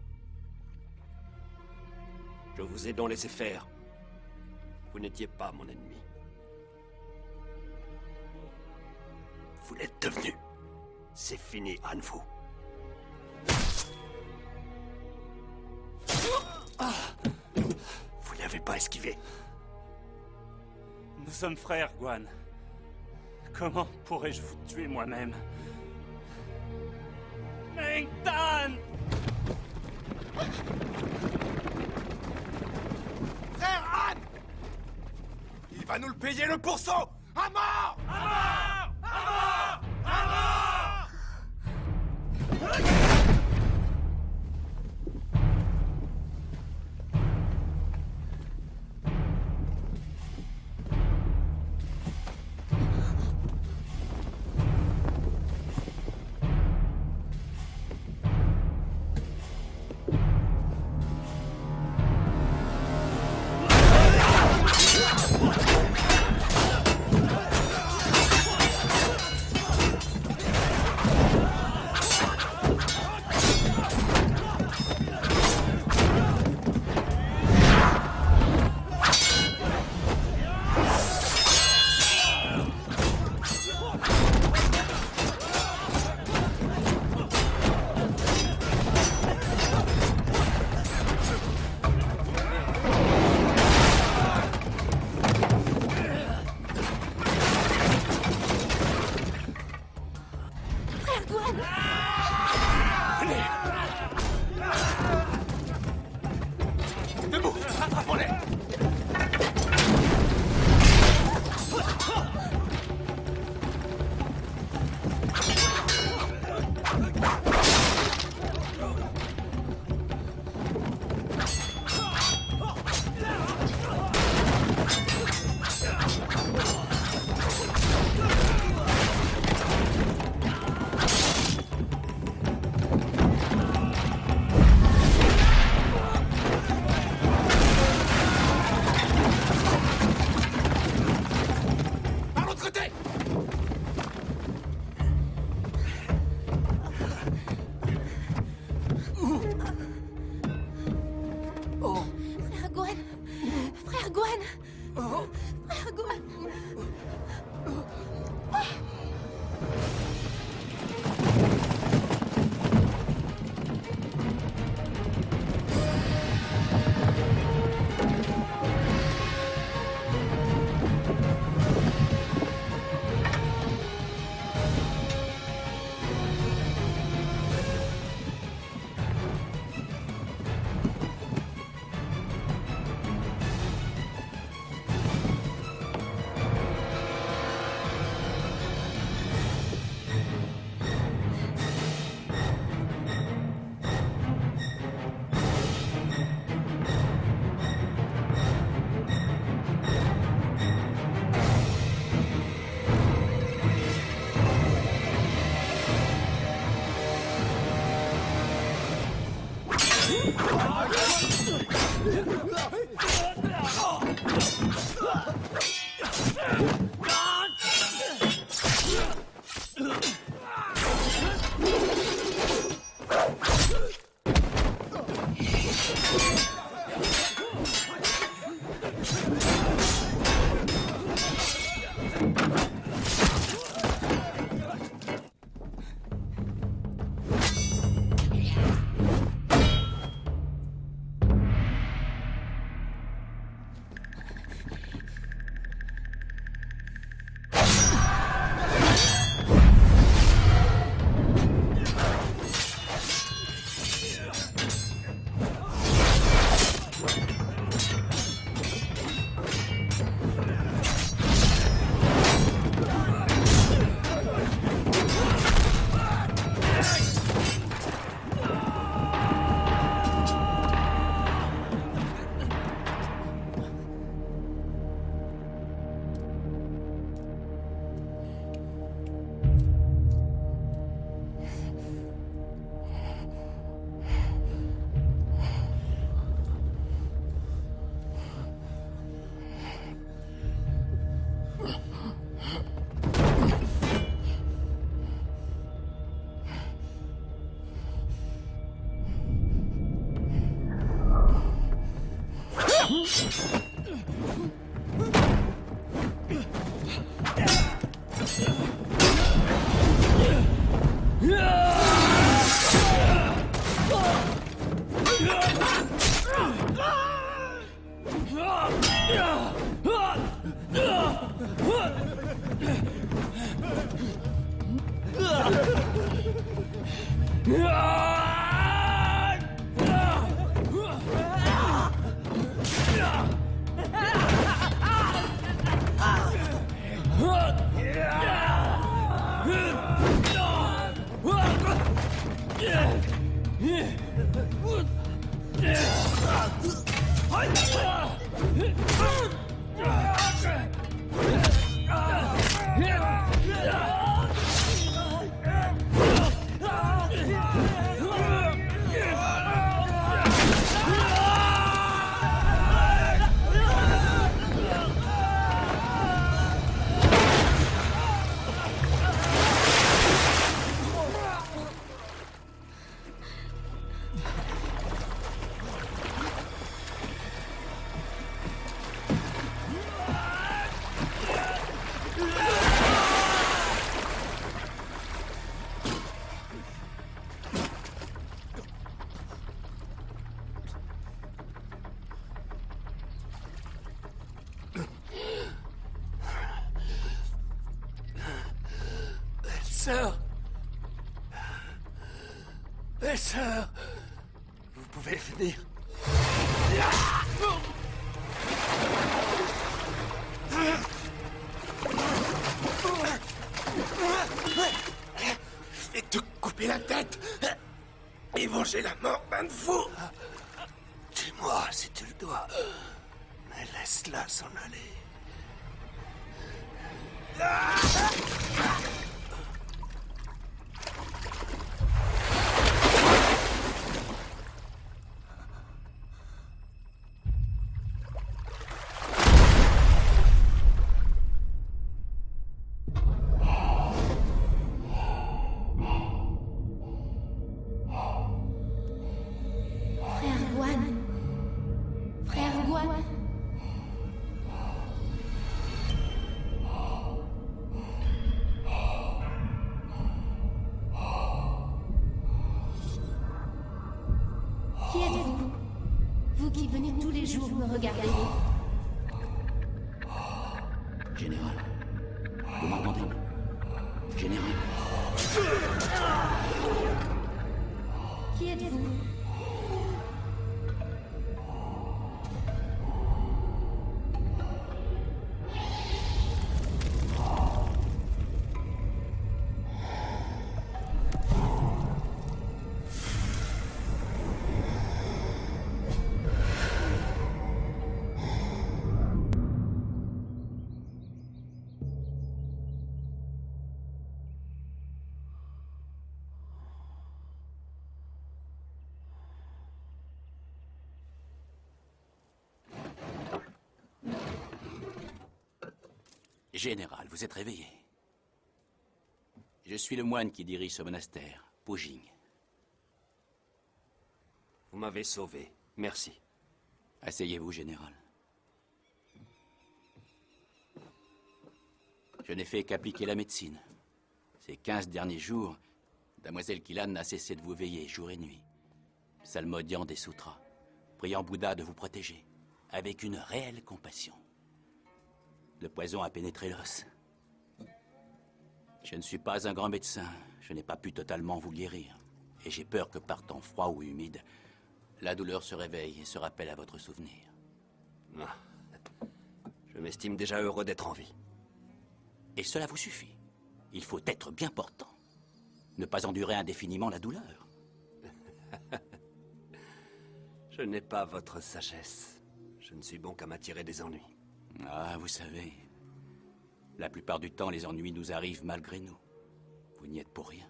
Je vous ai donc laissé faire. Vous n'étiez pas mon ennemi. Vous l'êtes devenu. C'est fini, Han Fu. Vous n'avez pas esquivé. Nous sommes frères, Guan. Comment pourrais-je vous tuer moi-même? Meng Dan! Frère Han! Il va nous le payer le pourceau! À mort! À mort! À mort! À mort! Sœur! Sœur! Vous pouvez venir. Je vais te couper la tête et venger la mort d'un de vous. Tue-moi si tu le dois, mais laisse-la s'en aller. Qui êtes-vous? Vous qui venez tous les jours me regarder. Général. Vous m'entendez? Général. Qui êtes-vous? Général, vous êtes réveillé. Je suis le moine qui dirige ce monastère, Pujing. Vous m'avez sauvé. Merci. Asseyez-vous, général. Je n'ai fait qu'appliquer la médecine. Ces 15 derniers jours, Damoiselle Killan n'a cessé de vous veiller jour et nuit, psalmodiant des sutras, priant Bouddha de vous protéger, avec une réelle compassion. Le poison a pénétré l'os. Je ne suis pas un grand médecin. Je n'ai pas pu totalement vous guérir. Et j'ai peur que par temps froid ou humide, la douleur se réveille et se rappelle à votre souvenir. Ah. Je m'estime déjà heureux d'être en vie. Et cela vous suffit. Il faut être bien portant. Ne pas endurer indéfiniment la douleur. Je n'ai pas votre sagesse. Je ne suis bon qu'à m'attirer des ennuis. Ah, vous savez, la plupart du temps, les ennuis nous arrivent malgré nous. Vous n'y êtes pour rien.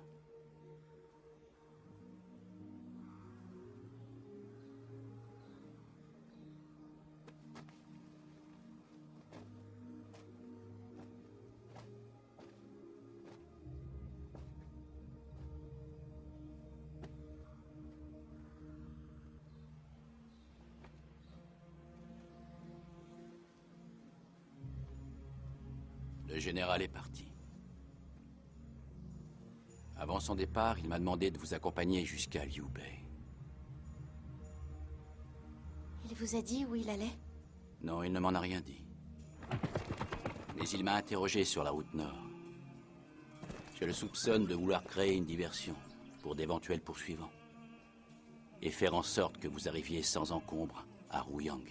Le général est parti. Avant son départ, il m'a demandé de vous accompagner jusqu'à Liu Bei. Il vous a dit où il allait? Non, il ne m'en a rien dit. Mais il m'a interrogé sur la route nord. Je le soupçonne de vouloir créer une diversion pour d'éventuels poursuivants. Et faire en sorte que vous arriviez sans encombre à Ruyang.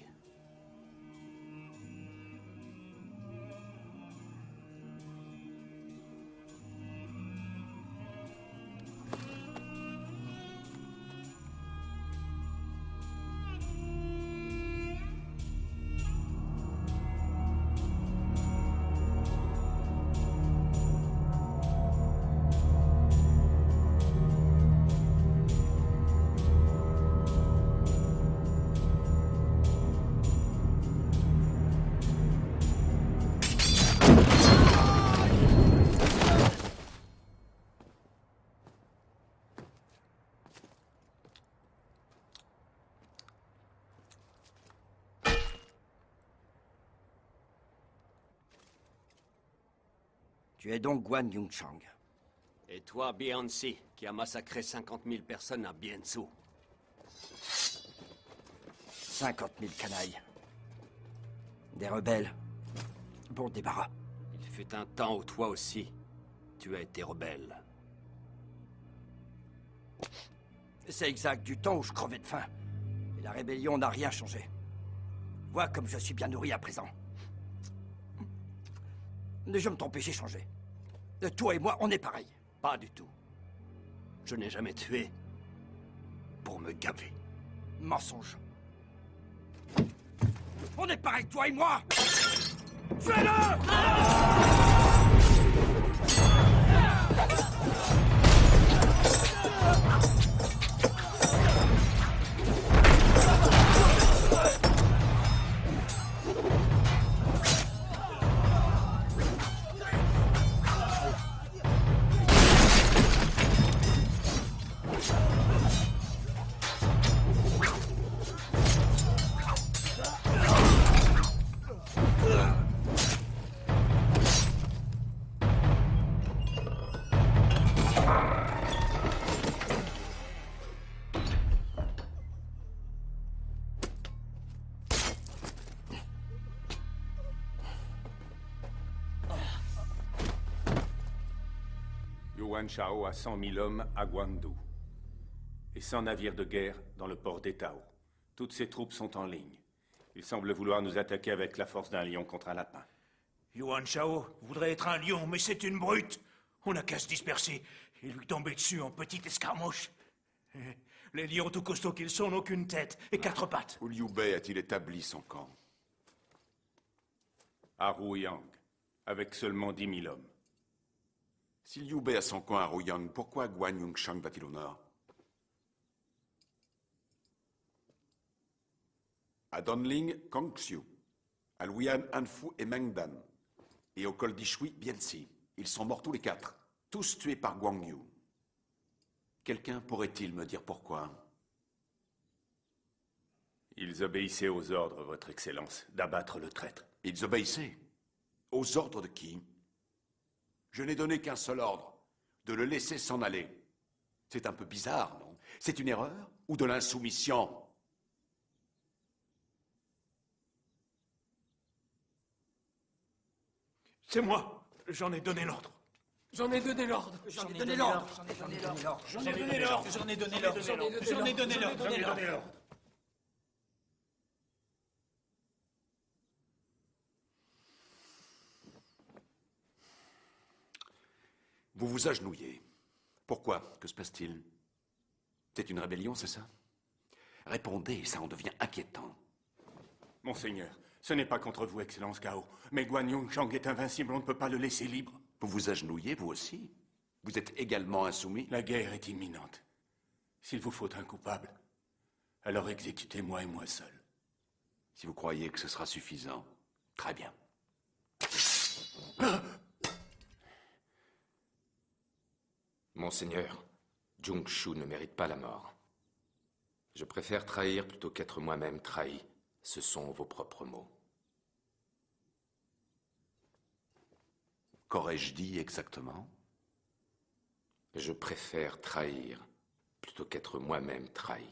Tu es donc Guan Yongchang. Et toi, Bianzi, qui a massacré 50 000 personnes à Bianzhou. 50 000 canailles. Des rebelles. Bon débarras. Il fut un temps où toi aussi, tu as été rebelle. C'est exact du temps où je crevais de faim. Et la rébellion n'a rien changé. Vois comme je suis bien nourri à présent. Je me trompais, j'ai changé. Toi et moi, on est pareil. Pas du tout. Je n'ai jamais tué pour me gaver. Mensonge. On est pareil, toi et moi. Tuez-le! Yuan Shao a 100 000 hommes à Guangdou et 100 navires de guerre dans le port d'Etao. Toutes ces troupes sont en ligne. Il semble vouloir nous attaquer avec la force d'un lion contre un lapin. Yuan Shao voudrait être un lion, mais c'est une brute. On n'a qu'à se disperser et lui tomber dessus en petite escarmouche. Les lions tout costauds qu'ils sont n'ont qu'une tête et 4 pattes. Où Liu Bei a-t-il établi son camp? À Ruyang, avec seulement 10 000 hommes. Si Liu Bei a son camp à Ruyang, pourquoi Guan Yongchang va-t-il au nord? À Donling, Kangxiu. À Luyan, Anfu et Mengdan. Et au col d'Ishui, Bianzi. Ils sont morts tous les 4. Tous tués par Guan Yu. Quelqu'un pourrait-il me dire pourquoi? Ils obéissaient aux ordres, Votre Excellence, d'abattre le traître. Ils obéissaient? Aux ordres de qui? Je n'ai donné qu'un seul ordre, de le laisser s'en aller. C'est un peu bizarre, non? C'est une erreur ou de l'insoumission? C'est moi. J'en ai donné l'ordre. J'en ai donné l'ordre. J'en ai donné l'ordre. J'en ai donné l'ordre. J'en ai donné l'ordre. J'en ai donné l'ordre. J'en ai donné l'ordre. Vous vous agenouillez. Pourquoi? Que se passe-t-il? C'est une rébellion, c'est ça? Répondez, ça en devient inquiétant. Monseigneur, ce n'est pas contre vous, Excellence Gao, mais Guan Yongchang est invincible, on ne peut pas le laisser libre. Vous vous agenouillez, vous aussi? Vous êtes également insoumis? La guerre est imminente. S'il vous faut un coupable, alors exécutez-moi et moi seul. Si vous croyez que ce sera suffisant, très bien. Monseigneur, Zhong Shu ne mérite pas la mort. Je préfère trahir plutôt qu'être moi-même trahi. Ce sont vos propres mots. Qu'aurais-je dit exactement? Je préfère trahir plutôt qu'être moi-même trahi.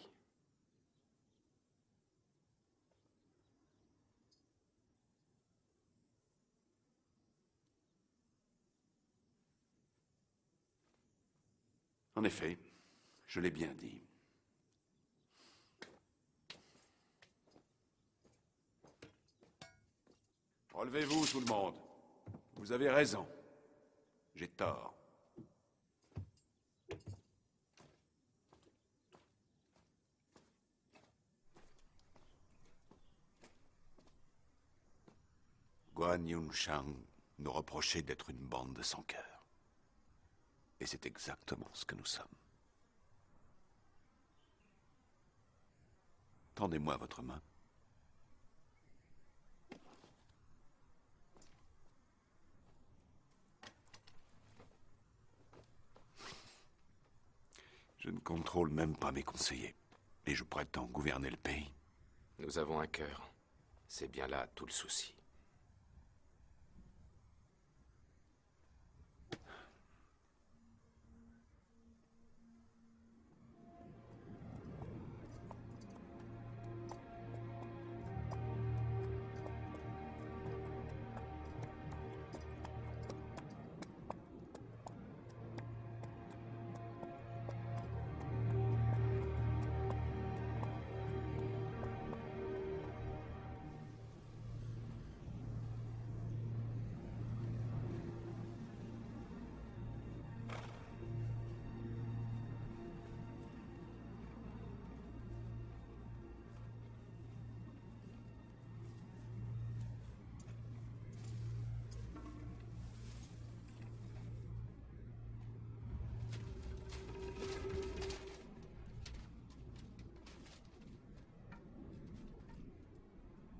En effet, je l'ai bien dit. Relevez-vous, tout le monde. Vous avez raison. J'ai tort. Guan Yunshang nous reprochait d'être une bande de sans cœur. Et c'est exactement ce que nous sommes. Tendez-moi votre main. Je ne contrôle même pas mes conseillers, et je prétends gouverner le pays. Nous avons un cœur. C'est bien là tout le souci.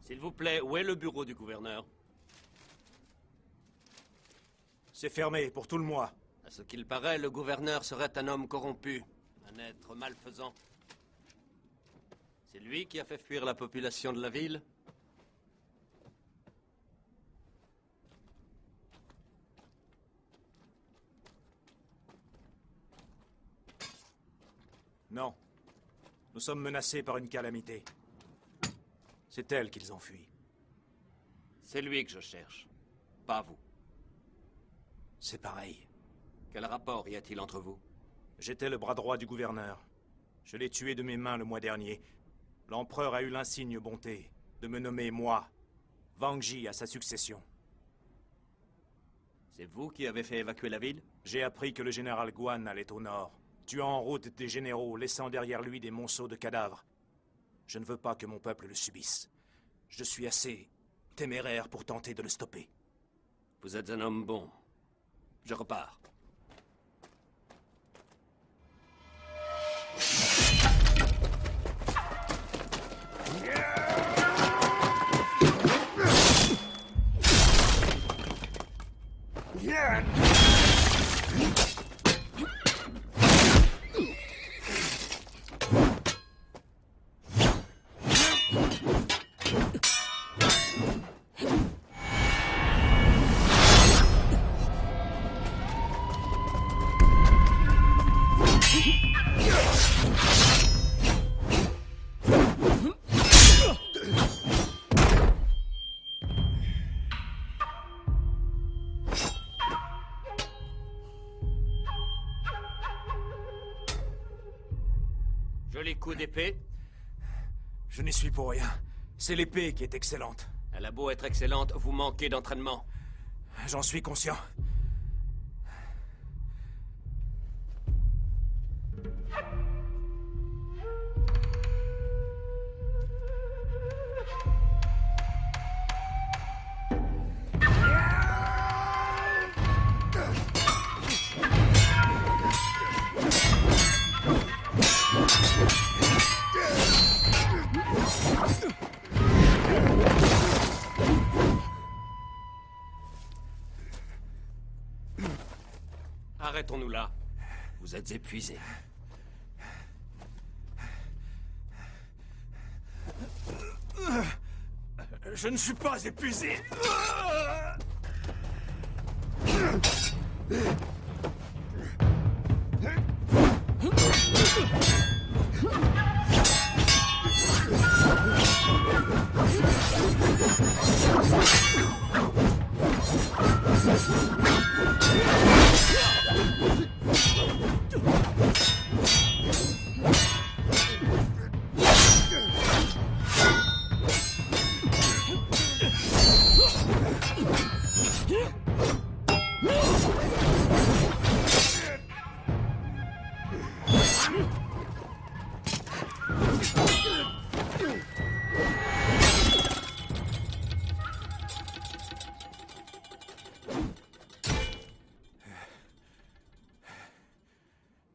S'il vous plaît, où est le bureau du gouverneur? C'est fermé pour tout le mois. À ce qu'il paraît, le gouverneur serait un homme corrompu, un être malfaisant. C'est lui qui a fait fuir la population de la ville? Non. Nous sommes menacés par une calamité. C'est elle qu'ils ont fui. C'est lui que je cherche, pas vous. C'est pareil. Quel rapport y a-t-il entre vous? J'étais le bras droit du gouverneur. Je l'ai tué de mes mains le mois dernier. L'empereur a eu l'insigne bonté de me nommer, moi, Wang Ji, à sa succession. C'est vous qui avez fait évacuer la ville? J'ai appris que le général Guan allait au nord, tuant en route des généraux, laissant derrière lui des monceaux de cadavres. Je ne veux pas que mon peuple le subisse. Je suis assez téméraire pour tenter de le stopper. Vous êtes un homme bon. Je repars. Joli coup d'épée. Je n'y suis pour rien. C'est l'épée qui est excellente. Elle a beau être excellente, vous manquez d'entraînement. J'en suis conscient. Arrêtons-nous là. Vous êtes épuisé. Je ne suis pas épuisé.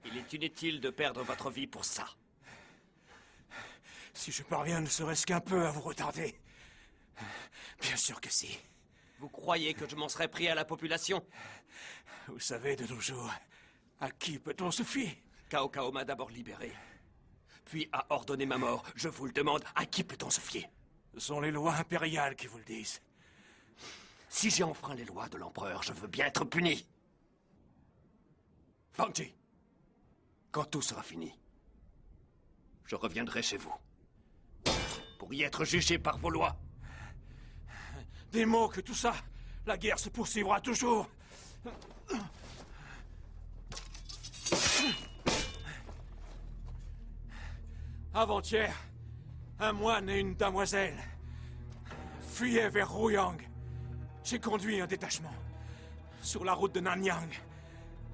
Il est inutile de perdre votre vie pour ça. Si je parviens ne serait-ce qu'un peu à vous retarder. Bien sûr que si. Vous croyez que je m'en serais pris à la population? Vous savez, de nos jours, à qui peut-on se fier? Cao Cao m'a d'abord libéré, puis a ordonné ma mort. Je vous le demande, à qui peut-on se fier? Ce sont les lois impériales qui vous le disent. Si j'ai enfreint les lois de l'empereur, je veux bien être puni. Wang Ji, quand tout sera fini, je reviendrai chez vous pour y être jugé par vos lois. Des mots que tout ça, la guerre se poursuivra toujours. Avant-hier, un moine et une damoiselle fuyaient vers Ruyang. J'ai conduit un détachement sur la route de Nanyang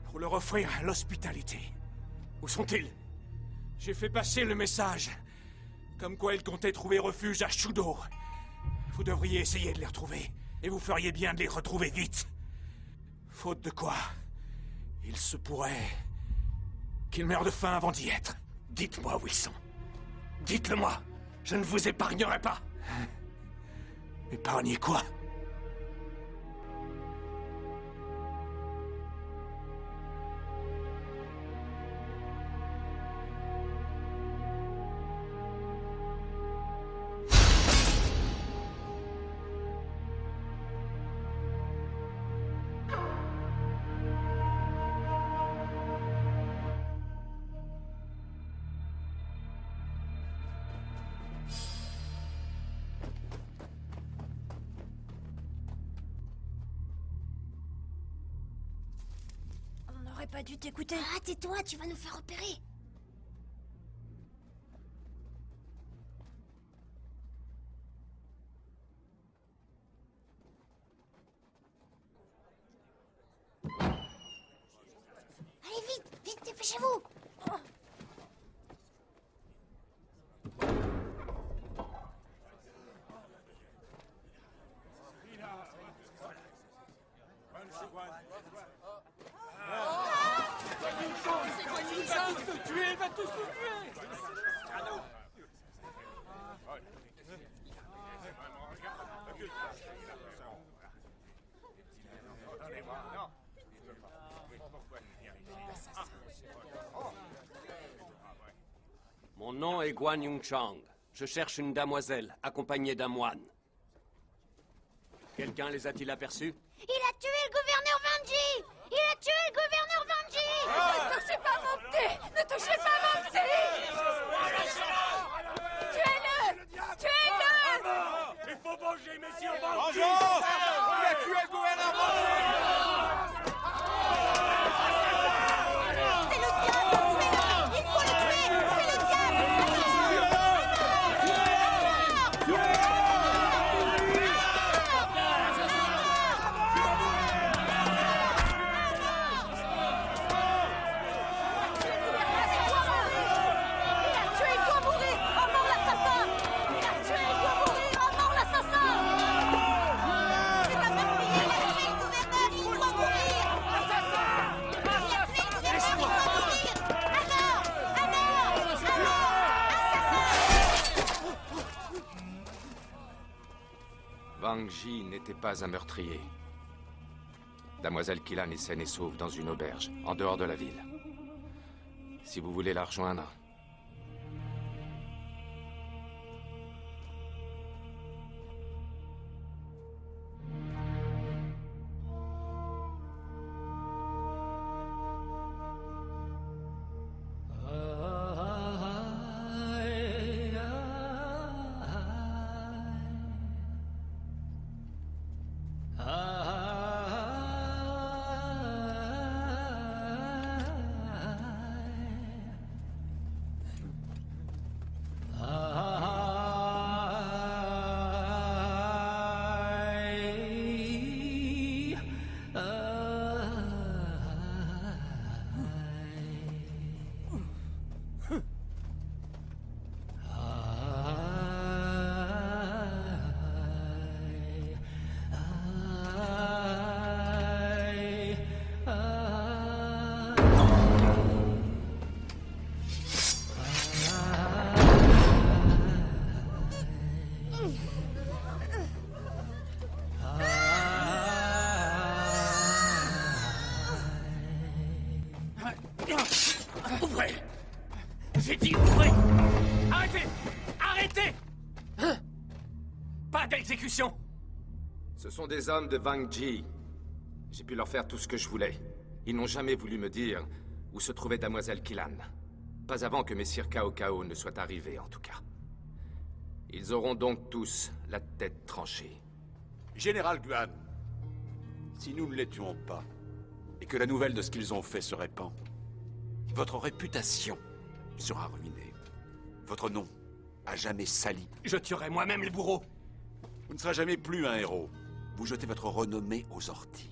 pour leur offrir l'hospitalité. Où sont-ils? J'ai fait passer le message, comme quoi ils comptaient trouver refuge à Shudo. Vous devriez essayer de les retrouver, et vous feriez bien de les retrouver vite. Faute de quoi, il se pourrait qu'ils meurent de faim avant d'y être. Dites-moi où ils sont. Dites-le-moi. Je ne vous épargnerai pas. Épargner quoi? J'aurais pas dû t'écouter. Ah, tais-toi, tu vas nous faire repérer. Allez, vite, vite, dépêchez-vous. Il va tous nous tuer. Mon nom est Guan Yongchang. Je cherche une damoiselle, accompagnée d'un moine. Quelqu'un les a-t-il aperçus? Il a tué le gouverneur Vanji. Il a tué le gouverneur Vanji. Ne touchez pas mon petit. Ne touchez pas mon petit. Tuez-le. Tuez-le. Il faut manger, messieurs. Vengeance. Il a tué le gouverneur Vanji. C'est le diable. Tuez-le. Il faut le tuer. C'est le diable. Wang Ji n'était pas un meurtrier. Damoiselle Qilan est saine et sauve dans une auberge, en dehors de la ville. Si vous voulez la rejoindre... J'ai dit ouvrez! Arrêtez! Arrêtez! Hein? Pas d'exécution! Ce sont des hommes de Wang Ji. J'ai pu leur faire tout ce que je voulais. Ils n'ont jamais voulu me dire où se trouvait Damoiselle Killan. Pas avant que messire Cao Cao ne soient arrivés, en tout cas. Ils auront donc tous la tête tranchée. Général Guan, si nous ne les tuons pas, et que la nouvelle de ce qu'ils ont fait se répand, votre réputation sera ruinée. Votre nom, à jamais sali. Je tuerai moi-même les bourreaux. Vous ne serez jamais plus un héros. Vous jetez votre renommée aux orties.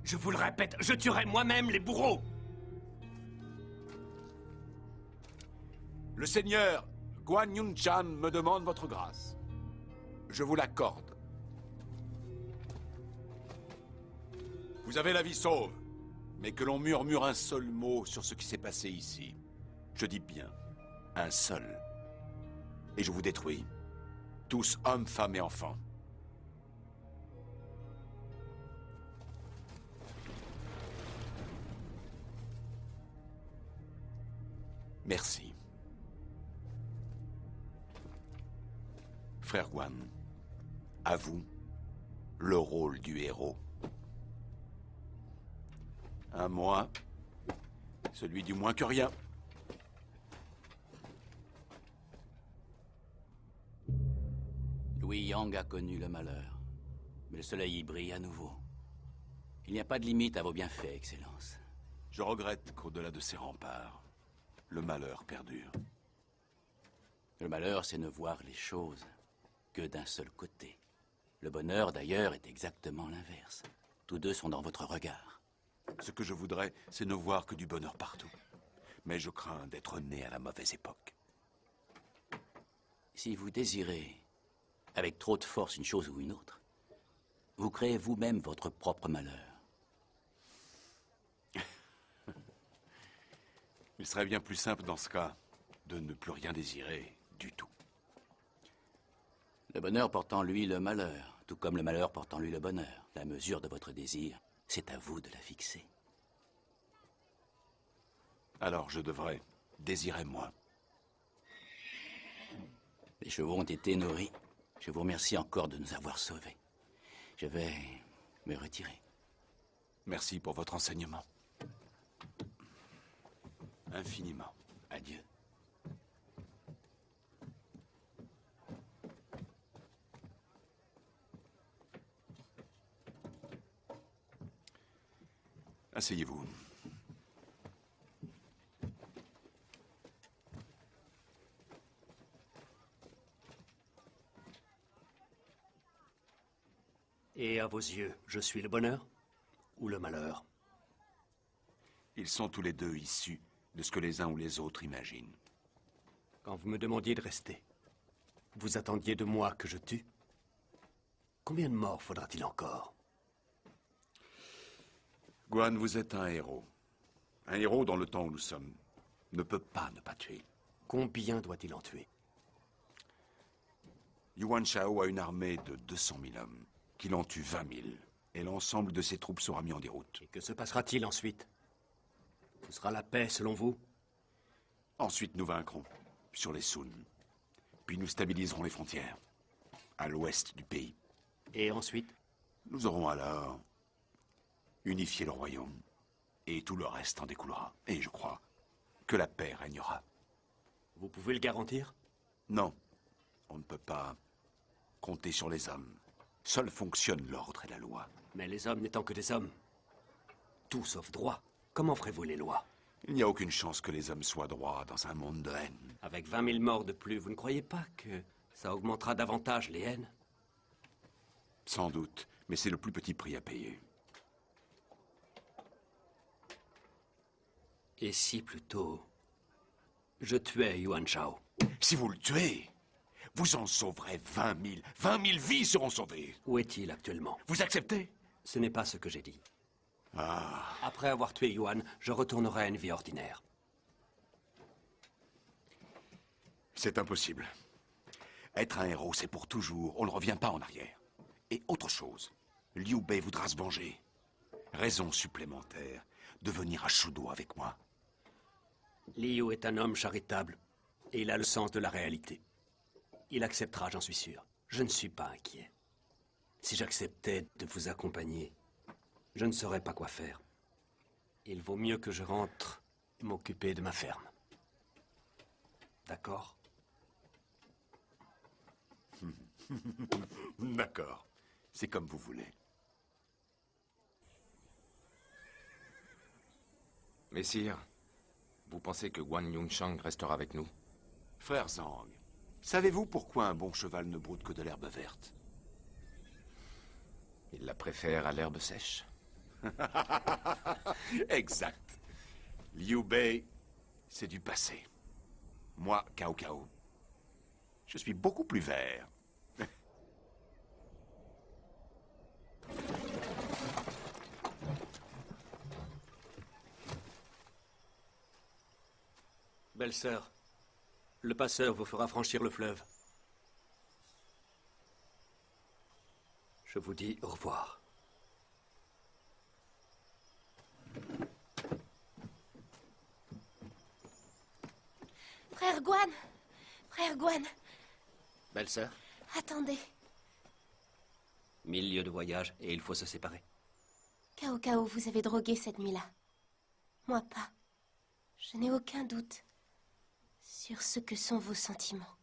Je vous le répète, je tuerai moi-même les bourreaux. Le seigneur Guan Yunchan me demande votre grâce. Je vous l'accorde. Vous avez la vie sauve, mais que l'on murmure un seul mot sur ce qui s'est passé ici. Je dis bien, un seul. Et je vous détruis. Tous hommes, femmes et enfants. Merci. Frère Guan, à vous, le rôle du héros. À moi, celui du moins que rien. Louis Yang a connu le malheur, mais le soleil y brille à nouveau. Il n'y a pas de limite à vos bienfaits, Excellence. Je regrette qu'au-delà de ces remparts, le malheur perdure. Le malheur, c'est ne voir les choses que d'un seul côté. Le bonheur, d'ailleurs, est exactement l'inverse. Tous deux sont dans votre regard. Ce que je voudrais, c'est ne voir que du bonheur partout. Mais je crains d'être né à la mauvaise époque. Si vous désirez, avec trop de force, une chose ou une autre, vous créez vous-même votre propre malheur. Il serait bien plus simple dans ce cas de ne plus rien désirer du tout. Le bonheur porte en lui le malheur, tout comme le malheur porte en lui le bonheur. La mesure de votre désir, c'est à vous de la fixer. Alors je devrais désirer moins. Les chevaux ont été nourris. Je vous remercie encore de nous avoir sauvés. Je vais me retirer. Merci pour votre enseignement. Infiniment. Adieu. Asseyez-vous. Et à vos yeux, je suis le bonheur ou le malheur? Ils sont tous les deux issus de ce que les uns ou les autres imaginent. Quand vous me demandiez de rester, vous attendiez de moi que je tue? Combien de morts faudra-t-il encore? Guan, vous êtes un héros. Un héros dans le temps où nous sommes ne peut pas ne pas tuer. Combien doit-il en tuer? Yuan Shao a une armée de 200 000 hommes. Qu'il en tue 20 000. Et l'ensemble de ses troupes sera mis en déroute. Et que se passera-t-il ensuite? Ce sera la paix, selon vous? Ensuite, nous vaincrons sur les Sun. Puis nous stabiliserons les frontières, à l'ouest du pays. Et ensuite? Nous aurons alors unifié le royaume. Et tout le reste en découlera. Et je crois que la paix régnera. Vous pouvez le garantir? Non. On ne peut pas compter sur les hommes. Seul fonctionne l'ordre et la loi. Mais les hommes n'étant que des hommes, tout sauf droit, comment ferez-vous les lois? Il n'y a aucune chance que les hommes soient droits dans un monde de haine. Avec 20 000 morts de plus, vous ne croyez pas que ça augmentera davantage les haines? Sans doute, mais c'est le plus petit prix à payer. Et si plutôt je tuais Yuan Shao? Si vous le tuez, vous en sauverez 20 000. 20 000 vies seront sauvées. Où est-il actuellement? Vous acceptez? Ce n'est pas ce que j'ai dit. Ah. Après avoir tué Yuan, je retournerai à une vie ordinaire. C'est impossible. Être un héros, c'est pour toujours. On ne revient pas en arrière. Et autre chose, Liu Bei voudra se venger. Raison supplémentaire de venir à Shudo avec moi. Liu est un homme charitable, et il a le sens de la réalité. Il acceptera, j'en suis sûr. Je ne suis pas inquiet. Si j'acceptais de vous accompagner, je ne saurais pas quoi faire. Il vaut mieux que je rentre et m'occuper de ma ferme. D'accord? D'accord. C'est comme vous voulez. Messire, vous pensez que Guan Yongchang restera avec nous? Frère Zhang, savez-vous pourquoi un bon cheval ne broute que de l'herbe verte? Il la préfère à l'herbe sèche. Exact. Liu Bei, c'est du passé. Moi, Cao Cao, je suis beaucoup plus vert. Belle-sœur, le passeur vous fera franchir le fleuve. Je vous dis au revoir. Frère Guan! Frère Guan! Belle-sœur, Attendez. 1000 lieues de voyage et il faut se séparer. Cao Cao, vous avez drogué cette nuit-là. Moi pas. Je n'ai aucun doute sur ce que sont vos sentiments.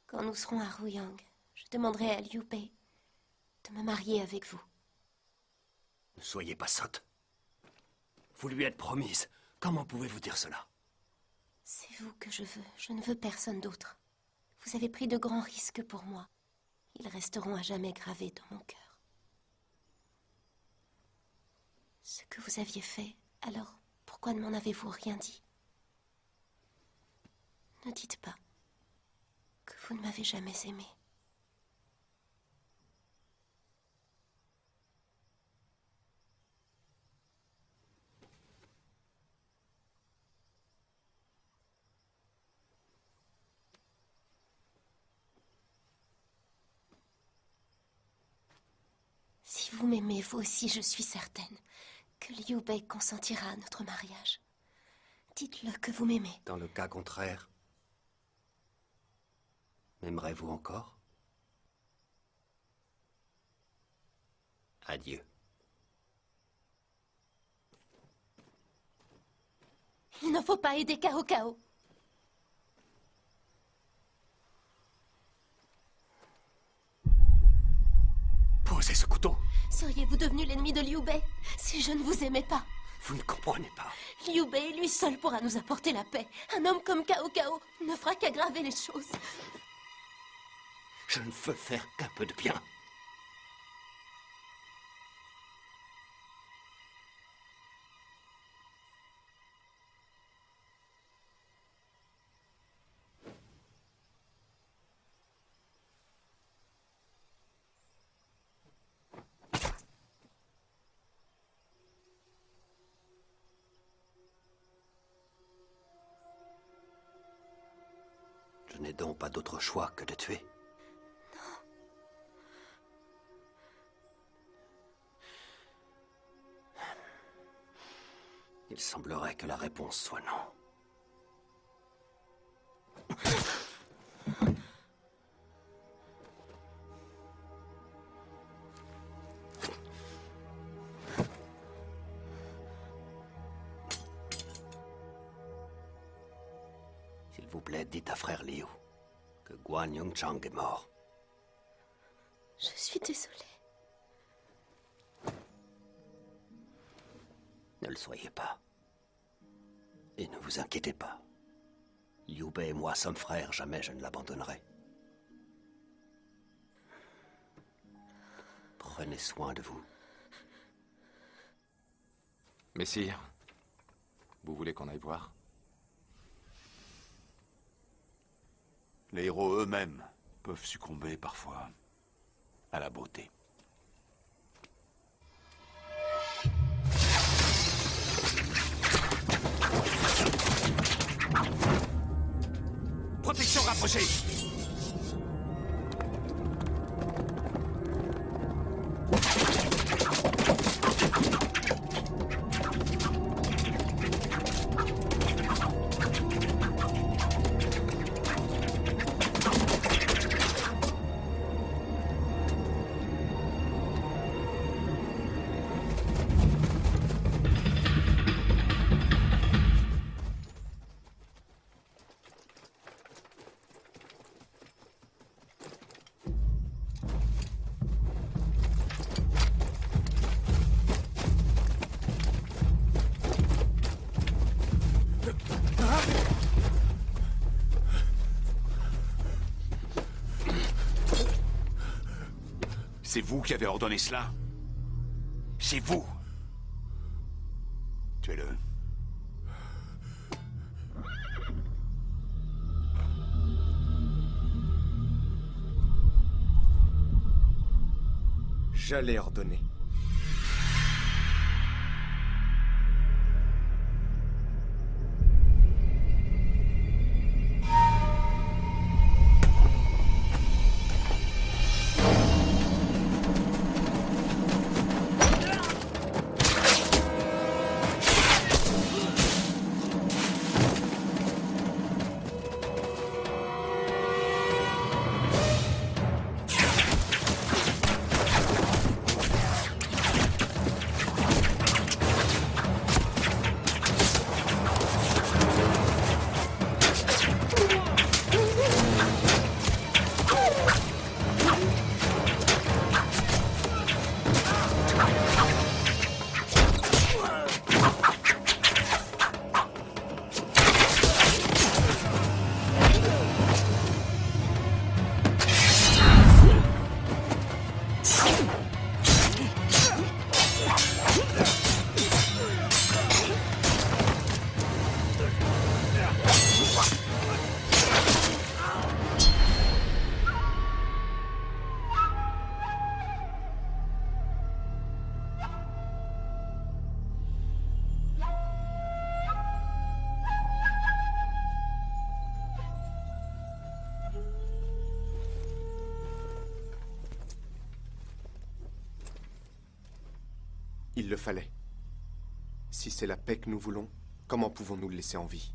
Quand nous serons à Ruyang, je demanderai à Liu Bei de me marier avec vous. Ne soyez pas sotte. Vous lui êtes promise. Comment pouvez-vous dire cela? C'est vous que je veux. Je ne veux personne d'autre. Vous avez pris de grands risques pour moi. Ils resteront à jamais gravés dans mon cœur. Ce que vous aviez fait, alors pourquoi ne m'en avez-vous rien dit? Ne dites pas que vous ne m'avez jamais aimé. Si vous m'aimez, vous aussi, je suis certaine que Liu Bei consentira à notre mariage. Dites-le que vous m'aimez. Dans le cas contraire, m'aimerez-vous encore? Adieu. Il ne faut pas aider Cao Cao. Posez ce couteau. Seriez-vous devenu l'ennemi de Liu Bei si je ne vous aimais pas? Vous ne comprenez pas. Liu Bei, lui seul, pourra nous apporter la paix. Un homme comme Cao Cao ne fera qu'aggraver les choses. Je ne veux faire qu'un peu de bien. Je n'ai donc pas d'autre choix que de tuer. Il semblerait que la réponse soit non. S'il vous plaît, dites à frère Liu que Guan Yongchang est mort. Je suis désolée. Ne le soyez pas. Et ne vous inquiétez pas. Liu Bei et moi sommes frères, jamais je ne l'abandonnerai. Prenez soin de vous. Messire, vous voulez qu'on aille voir? Les héros eux-mêmes peuvent succomber parfois à la beauté. Protection rapprochée! C'est vous qui avez ordonné cela? C'est vous! Tuez-le. Je l'ai ordonné. Il le fallait. Si c'est la paix que nous voulons, comment pouvons-nous le laisser en vie?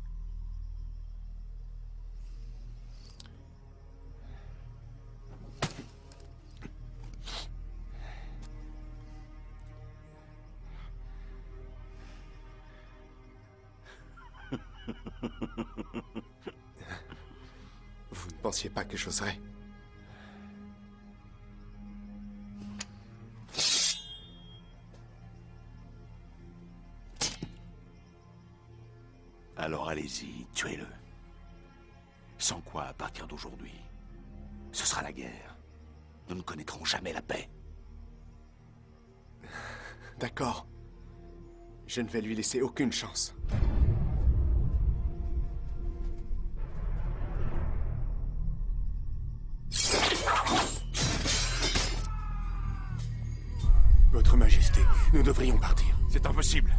Vous ne pensiez pas que j'oserais? Alors allez-y, tuez-le. Sans quoi, à partir d'aujourd'hui, ce sera la guerre. Nous ne connaîtrons jamais la paix. D'accord. Je ne vais lui laisser aucune chance. Votre Majesté, nous devrions partir. C'est impossible.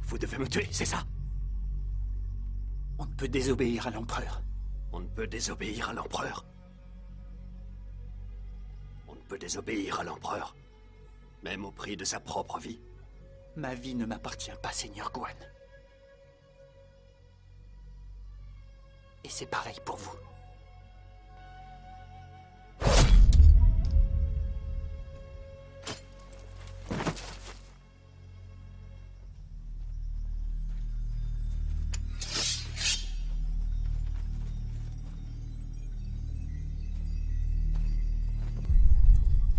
Vous devez me tuer, c'est ça? On ne peut désobéir à l'empereur. On ne peut désobéir à l'empereur. On ne peut désobéir à l'empereur, même au prix de sa propre vie. Ma vie ne m'appartient pas, Seigneur Guan. Et c'est pareil pour vous.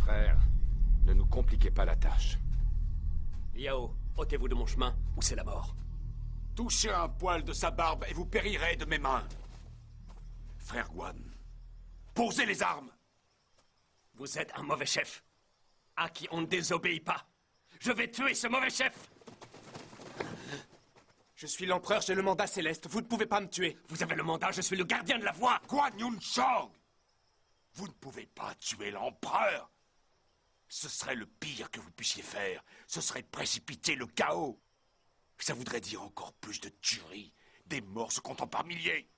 Frère, ne nous compliquez pas la tâche. Liao, ôtez-vous de mon chemin, ou c'est la mort. Touchez un poil de sa barbe et vous périrez de mes mains. Frère Guan, posez les armes. Vous êtes un mauvais chef, à qui on ne désobéit pas. Je vais tuer ce mauvais chef. Je suis l'empereur, j'ai le mandat céleste. Vous ne pouvez pas me tuer. Vous avez le mandat, je suis le gardien de la voie. Guan Yunchang, vous ne pouvez pas tuer l'empereur. Ce serait le pire que vous puissiez faire. Ce serait précipiter le chaos. Ça voudrait dire encore plus de tueries. Des morts se comptant par milliers.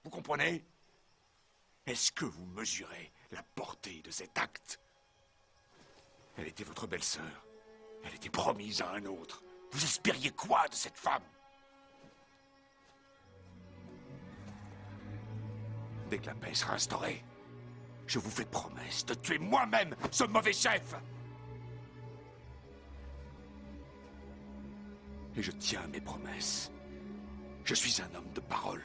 Vous comprenez? Est-ce que vous mesurez la portée de cet acte? Elle était votre belle-sœur. Elle était promise à un autre. Vous espériez quoi de cette femme? Dès que la paix sera instaurée, je vous fais promesse de tuer moi-même ce mauvais chef. Et je tiens à mes promesses. Je suis un homme de parole.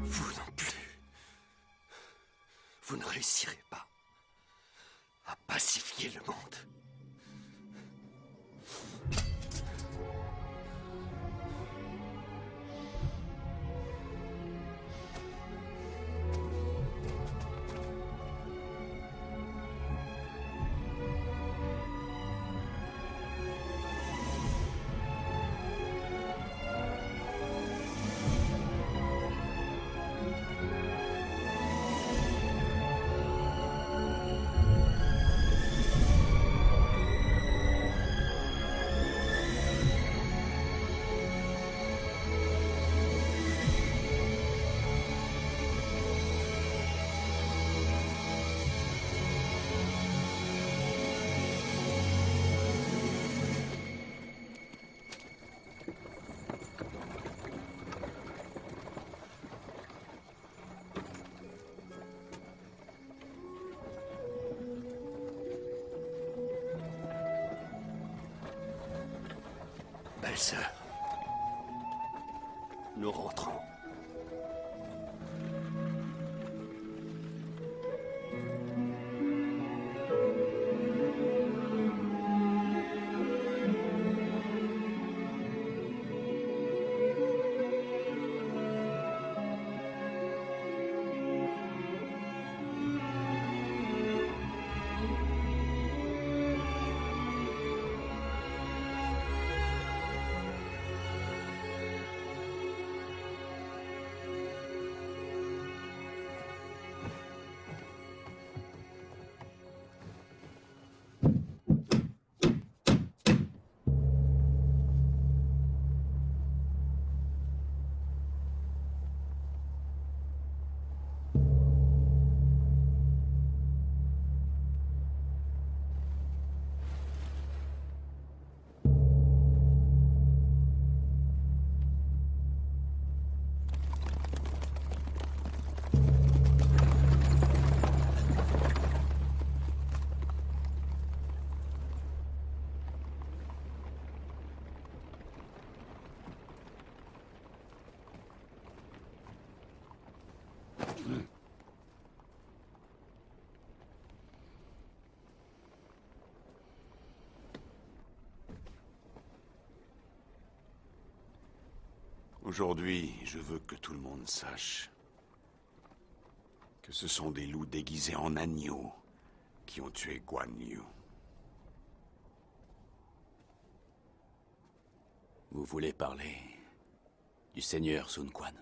Vous non plus. Vous ne réussirez pas à pacifier le monde. Belle-sœur, nous rentrons. Aujourd'hui, je veux que tout le monde sache que ce sont des loups déguisés en agneaux qui ont tué Guan Yu. Vous voulez parler du seigneur Sun Quan?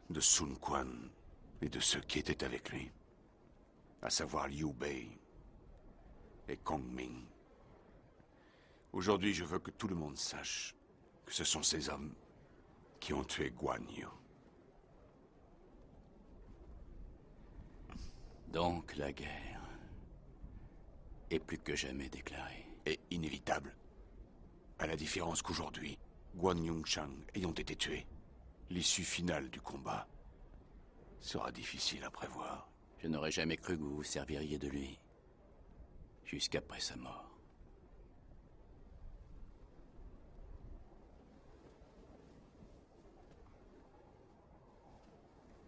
De Sun Quan et de ceux qui étaient avec lui, à savoir Liu Bei et Kong Ming. Aujourd'hui, je veux que tout le monde sache que ce sont ces hommes qui ont tué Guan Yu. Donc la guerre est plus que jamais déclarée. Et inévitable. À la différence qu'aujourd'hui, Guan Yongchang ayant été tué, l'issue finale du combat sera difficile à prévoir. Je n'aurais jamais cru que vous vous serviriez de lui jusqu'après sa mort.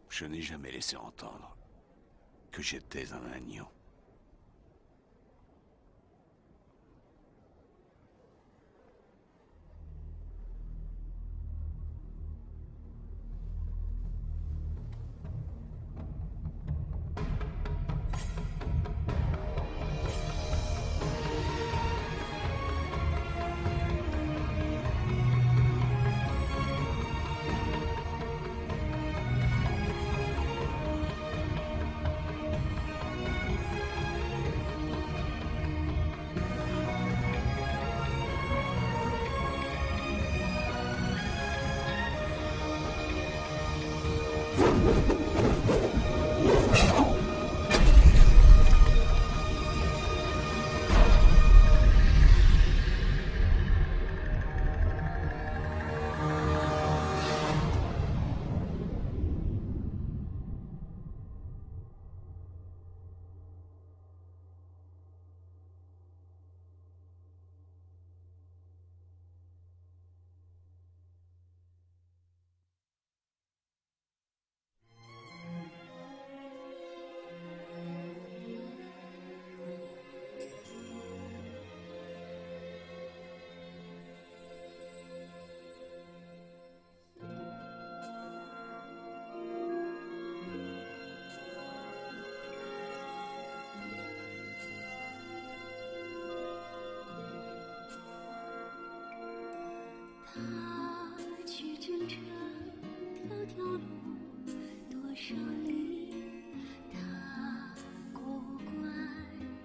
Je n'ai jamais laissé entendre que j'étais un agneau.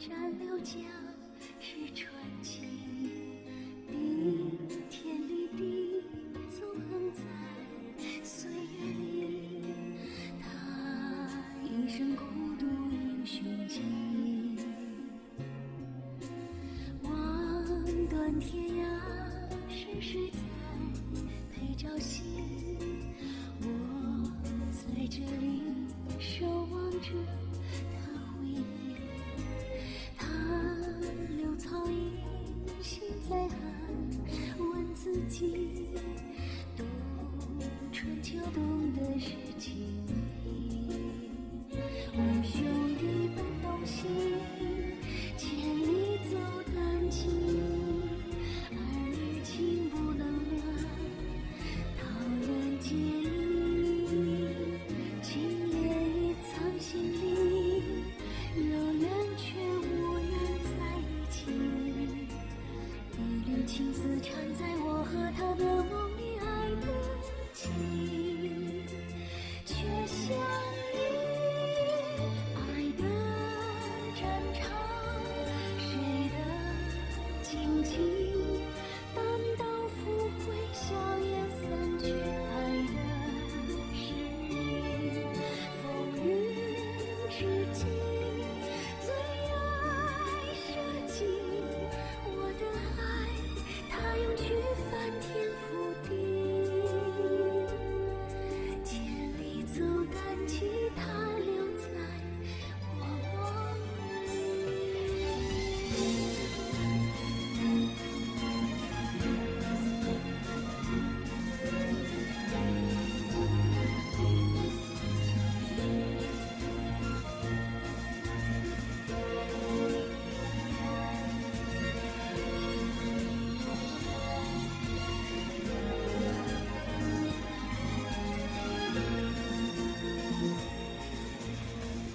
战六将是传奇，顶天立地，纵横在岁月里。他一生孤独英雄记，望断天涯，世事在陪朝夕。我在这里守望着他回忆，他留草印，心在寒，问自己，读春秋懂得是情谊。为兄弟奔东西，千里走单骑，儿女情不能乱，陶然结义。今夜已藏心里，有缘却无缘在一起。一缕青丝缠在我和他的梦里，爱的记忆却相依。爱的战场，谁的荆棘？单刀赴会，硝烟散去。爱的诗意，风雨之际，最爱舍己。我的爱，他用去翻天覆地。千里走单骑，他留在我梦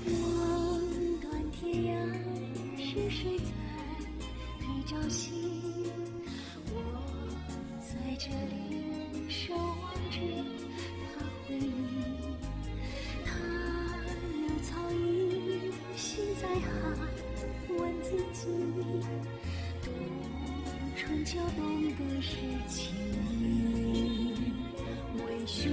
望断天涯，是谁在陪朝夕？我在这里守望着他回忆，他留草印，心在寒，问自己，读春秋懂得是情谊。为兄